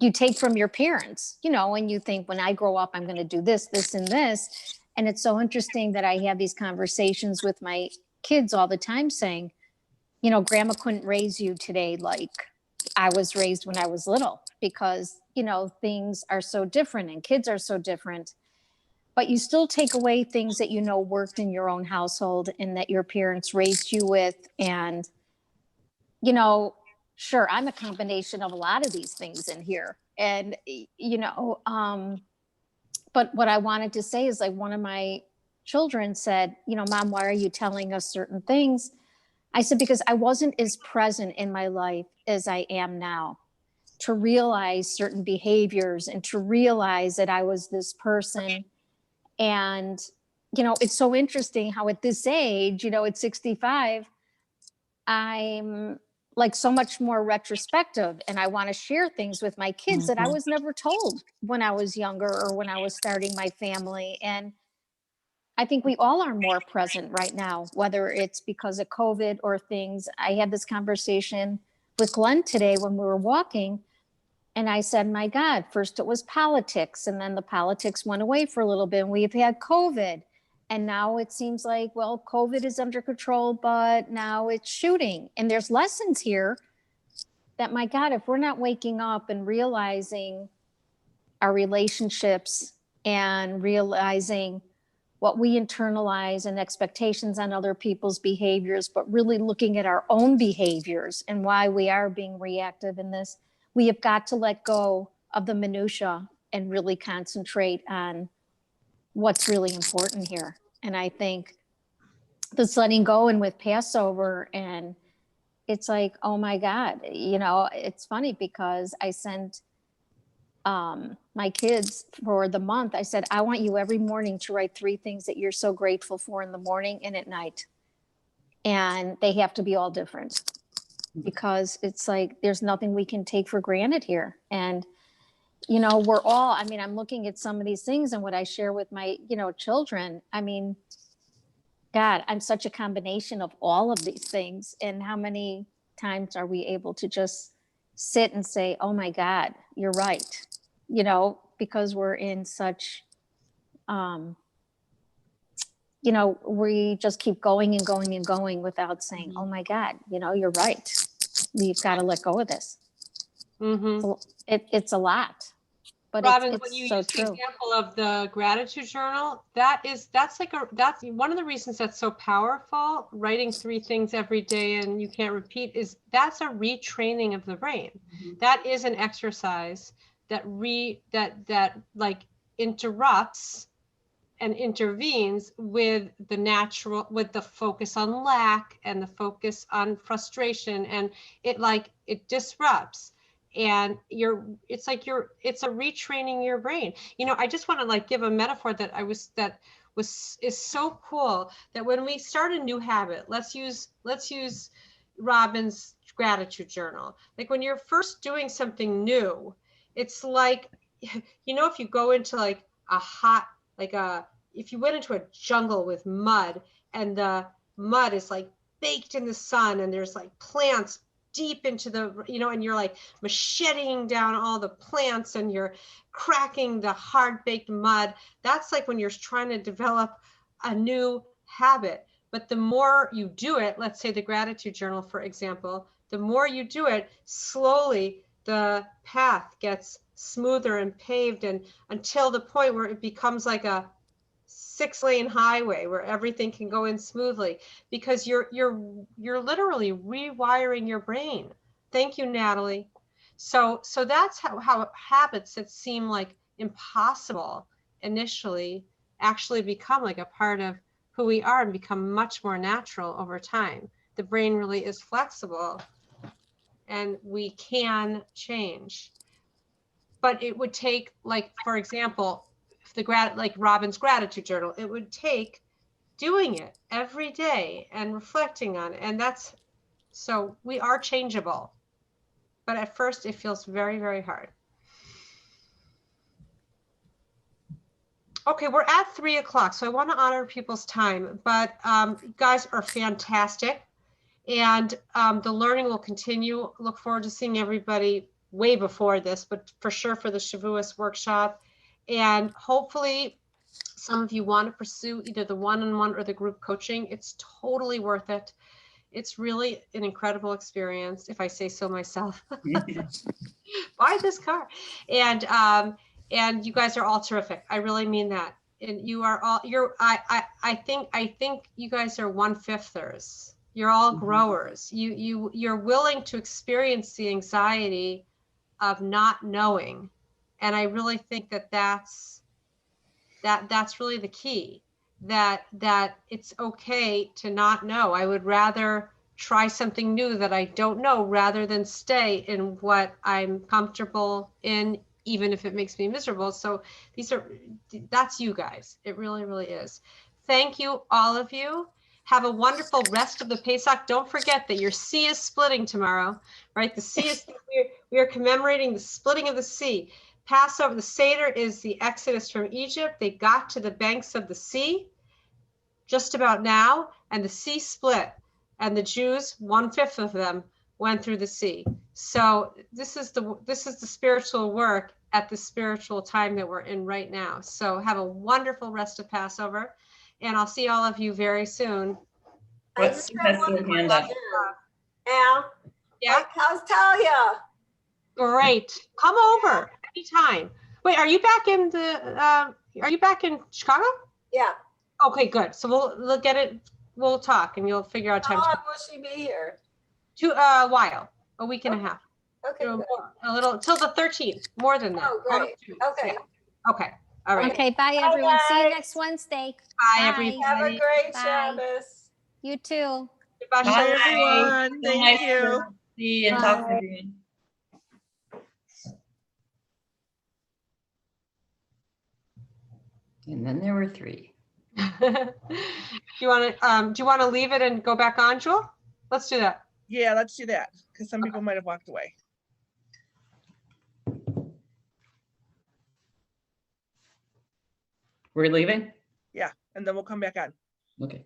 you take from your parents, and you think, when I grow up, I'm going to do this, this, and this. And it's so interesting that I have these conversations with my kids all the time saying, grandma couldn't raise you today like I was raised when I was little, because, things are so different and kids are so different. But you still take away things that worked in your own household and that your parents raised you with. And, sure, I'm a combination of a lot of these things in here. And, but what I wanted to say is, like, one of my children said, Mom, why are you telling us certain things? I said, because I wasn't as present in my life as I am now to realize certain behaviors and to realize that I was this person. And, it's so interesting how at this age, at 65, I'm like so much more retrospective, and I want to share things with my kids that I was never told when I was younger or when I was starting my family. And I think we all are more present right now, whether it's because of COVID or things. I had this conversation with Glenn today when we were walking, and I said, my God, first it was politics, and then the politics went away for a little bit, and we've had COVID. And now it seems like, well, COVID is under control, but now it's shooting. And there's lessons here that, my God, if we're not waking up and realizing our relationships and realizing what we internalize and expectations on other people's behaviors, but really looking at our own behaviors and why we are being reactive in this, we have got to let go of the minutia and really concentrate on what's really important here. And I think this letting go, and with Passover, and it's like, oh my God, it's funny because I sent my kids for the month, I said, I want you every morning to write 3 things that you're so grateful for in the morning and at night. And they have to be all different, because it's like, there's nothing we can take for granted here. And we're all, I'm looking at some of these things and what I share with my, children. God, God, I'm such a combination of all of these things. And how many times are we able to just sit and say, oh my God, you're right. You know, because we're in such, you know, we just keep going and going and going without saying, oh my God, you know, you're right. We've got to let go of this. Mm-hmm. It's a lot, but Robin, when it's you so use the true. example of the gratitude journal, that's one of the reasons that's so powerful. Writing 3 things every day and you can't repeat that's a retraining of the brain. That is an exercise that like interrupts and intervenes with the focus on lack and the focus on frustration, and it disrupts. And it's a retraining your brain. You know, I just want to like give a metaphor is so cool, that when we start a new habit, let's use Robin's gratitude journal. Like when you're first doing something new, it's like, you know, if you go into like a hot, if you went into a jungle with mud and the mud is like baked in the sun and there's like plants deep into the, you know, and you're like macheting down all the plants and you're cracking the hard baked mud. That's like when you're trying to develop a new habit. But the more you do it, let's say the gratitude journal, for example, the more you do it, slowly the path gets smoother and paved, and until the point where it becomes like a 6-lane highway where everything can go in smoothly, because you're literally rewiring your brain. Thank you, Natalie. So that's how habits that seem like impossible initially actually become like a part of who we are and become much more natural over time. The brain really is flexible and we can change. But it would take, like, for example, like Robin's gratitude journal, it would take doing it every day and reflecting on it. And so we are changeable. But at first it feels very, very hard. Okay, we're at 3:00, so I want to honor people's time, but you guys are fantastic. And the learning will continue. Look forward to seeing everybody way before this, but for sure for the Shavuos workshop. And hopefully some of you want to pursue either the one-on-one or the group coaching. It's totally worth it. It's really an incredible experience, if I say so myself. Buy this car. And you guys are all terrific. I really mean that. And you are all, I think you guys are 1/5ers. You're all growers. You're willing to experience the anxiety of not knowing. And I really think that's really the key, that it's okay to not know. I would rather try something new that I don't know rather than stay in what I'm comfortable in, even if it makes me miserable. So that's you guys. It really, really is. Thank you, all of you. Have a wonderful rest of the Pesach. Don't forget that your sea is splitting tomorrow, right? The sea is, we are commemorating the splitting of the sea. Passover, the Seder is the Exodus from Egypt. They got to the banks of the sea just about now, and the sea split. And the Jews, 1/5 of them, went through the sea. So this is the spiritual work at the spiritual time that we're in right now. So have a wonderful rest of Passover, and I'll see all of you very soon. What's has their hand up? Al, Yeah, how's Talia? great. Come over anytime. Wait, are you back in Chicago? Yeah. Okay, good. So we'll get it. We'll talk, and you'll figure out How time. long will she be here? A while, a week and a half. Okay. Good. A little till the 13th. More than that. Oh, great. Almost 2 weeks. Okay. Yeah. Okay. All right. Okay, bye everyone. See you guys. next Wednesday. Bye, Bye. everybody. Have a great Bye. Shabbos. You too. Bye. Bye, everyone. So Thank nice you. to see and talk to everyone. And then there were 3. Do you want to leave it and go back on, Jewel? Let's do that. Yeah, let's do that, because some people might have walked away. We're leaving? Yeah, and then we'll come back on. Okay.